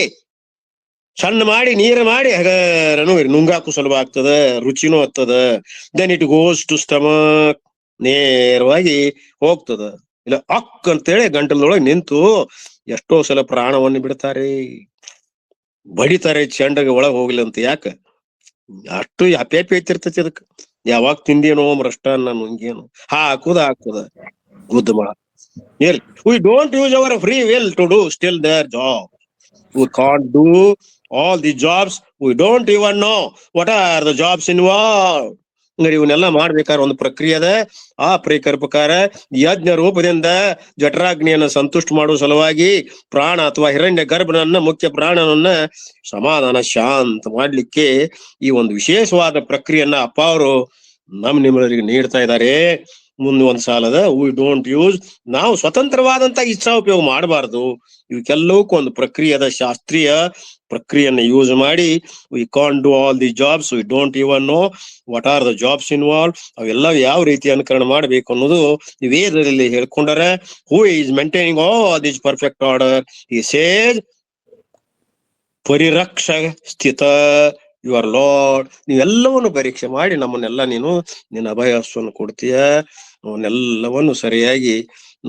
ಸಣ್ಣ ಮಾಡಿ ನೀರು ಮಾಡಿ ಹಗರನು ನುಂಗಾಕು ಸುಲಭ ಆಗ್ತದ, ರುಚಿನೂ ಹತ್ತದ. Then it goes to stomach, ನೇರವಾಗಿ ಹೋಗ್ತದ. ಇಲ್ಲ ಅಕ್ ಅಂತೇಳಿ ಗಂಟಲದೊಳಗೆ ನಿಂತು ಎಷ್ಟೋ ಸಲ ಪ್ರಾಣವನ್ನು ಬಿಡ್ತಾರೆ, ಬಡಿತಾರೆ ಚೆಂಡಗೆ ಒಳಗ್ ಹೋಗ್ಲಿ ಅಂತ. ಯಾಕ? ಅಷ್ಟು ಅಪ್ಯಾಪಿ ಐತಿರ್ತೈತಿ ಅದಕ್ಕೆ. ಯಾವಾಗ ತಿಂದೇನೋ ಮೃಷ್ಟಾನ್ನ ನುಂಗೇನು ಹಾಕುದ ಗುದ್ದ ಮಾಡ. We don't use our free will to do still their job. We can't do all the jobs. We don't even know what are the jobs involved. ಇವನ್ನೆಲ್ಲ ಮಾಡ್ಬೇಕಾದ್ರೆ ಒಂದು ಪ್ರಕ್ರಿಯೆ ಅದ. ಆ ಪ್ರಕಾರ ಯಜ್ಞ ರೂಪದಿಂದ ಜಠರಾಗ್ನಿಯನ್ನ ಸಂತುಷ್ಟ ಮಾಡುವ ಸಲುವಾಗಿ ಪ್ರಾಣ ಅಥವಾ ಹಿರಣ್ಯ ಗರ್ಭನನ್ನ, ಮುಖ್ಯ ಪ್ರಾಣನನ್ನ ಸಮಾಧಾನ ಶಾಂತ ಮಾಡ್ಲಿಕ್ಕೆ ಈ ಒಂದು ವಿಶೇಷವಾದ ಪ್ರಕ್ರಿಯೆಯನ್ನ ಅಪ್ಪ ಅವರು ನಿಮ್ಮವರಿಗೆ ನೀಡ್ತಾ ಇದ್ದಾರೆ. ಮುಂದೆ ಒಂದ್ ಸಾಲದ ವಿ ಡೋಂಟ್ ಯೂಸ್, ನಾವು ಸ್ವತಂತ್ರವಾದಂತ ಇಚ್ಛಾ ಉಪಯೋಗ ಮಾಡಬಾರ್ದು. ಇವಕ್ಕೆಲ್ಲವಕ್ಕೂ ಒಂದು ಪ್ರಕ್ರಿಯೆದ, ಶಾಸ್ತ್ರೀಯ ಪ್ರಕ್ರಿಯೆಯನ್ನ ಯೂಸ್ ಮಾಡಿ we can't do all the jobs, we don't even know what are the jobs involve. ಅವೆಲ್ಲ ಯಾವ ರೀತಿ ಅನುಕರಣ ಮಾಡಬೇಕು ಅನ್ನೋದು ವೇದದಲ್ಲಿ ಹೇಳ್ಕೊಂಡಾರೆ. Who is maintaining all this perfect order, he says ಪರಿರಕ್ಷ ಸ್ಥಿತ ಯುವರ್ ಲಾರ್ಡ್. ನೀವೆಲ್ಲವನ್ನು ಪರೀಕ್ಷೆ ಮಾಡಿ ನಮ್ಮನ್ನೆಲ್ಲ ನಿನ್ನ ಅಭಯಸ್ವನ್ನು ಕೊಡ್ತೀಯ, ಅವನ್ನೆಲ್ಲವನ್ನು ಸರಿಯಾಗಿ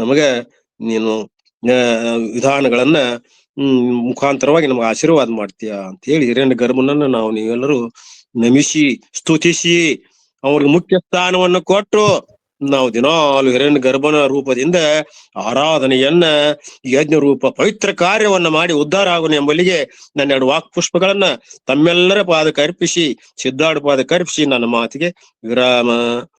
ನಮಗ ನೀನು ವಿಧಾನಗಳನ್ನ ಮುಖಾಂತರವಾಗಿ ನಮ್ಗೆ ಆಶೀರ್ವಾದ ಮಾಡ್ತೀಯ ಅಂತ ಹೇಳಿ ಹಿರಣ್ಯ ಗರ್ಭನನ್ನ ನಾವು ನೀವೆಲ್ಲರೂ ನಮಿಸಿ ಸ್ತುತಿಸಿ ಅವ್ರಿಗೆ ಮುಖ್ಯ ಸ್ಥಾನವನ್ನು ಕೊಟ್ಟು ನಾವು ದಿನಾಲು ಹಿರಣ್ಯ ಗರ್ಭನ ರೂಪದಿಂದ ಆರಾಧನೆಯನ್ನ, ಯಜ್ಞ ರೂಪ ಪವಿತ್ರ ಕಾರ್ಯವನ್ನ ಮಾಡಿ ಉದ್ಧಾರ ಆಗೋಣ ಎಂಬಲ್ಲಿಗೆ ನನ್ನ 2 ವಾಕ್ ಪುಷ್ಪಗಳನ್ನ ತಮ್ಮೆಲ್ಲರ ಪಾದಕ್ಕೆ ಅರ್ಪಿಸಿ, ಸಿದ್ಧಾರ್ಥ ಪಾದಕ್ಕೆ ಅರ್ಪಿಸಿ ನನ್ನ ಮಾತಿಗೆ ವಿರಾಮ.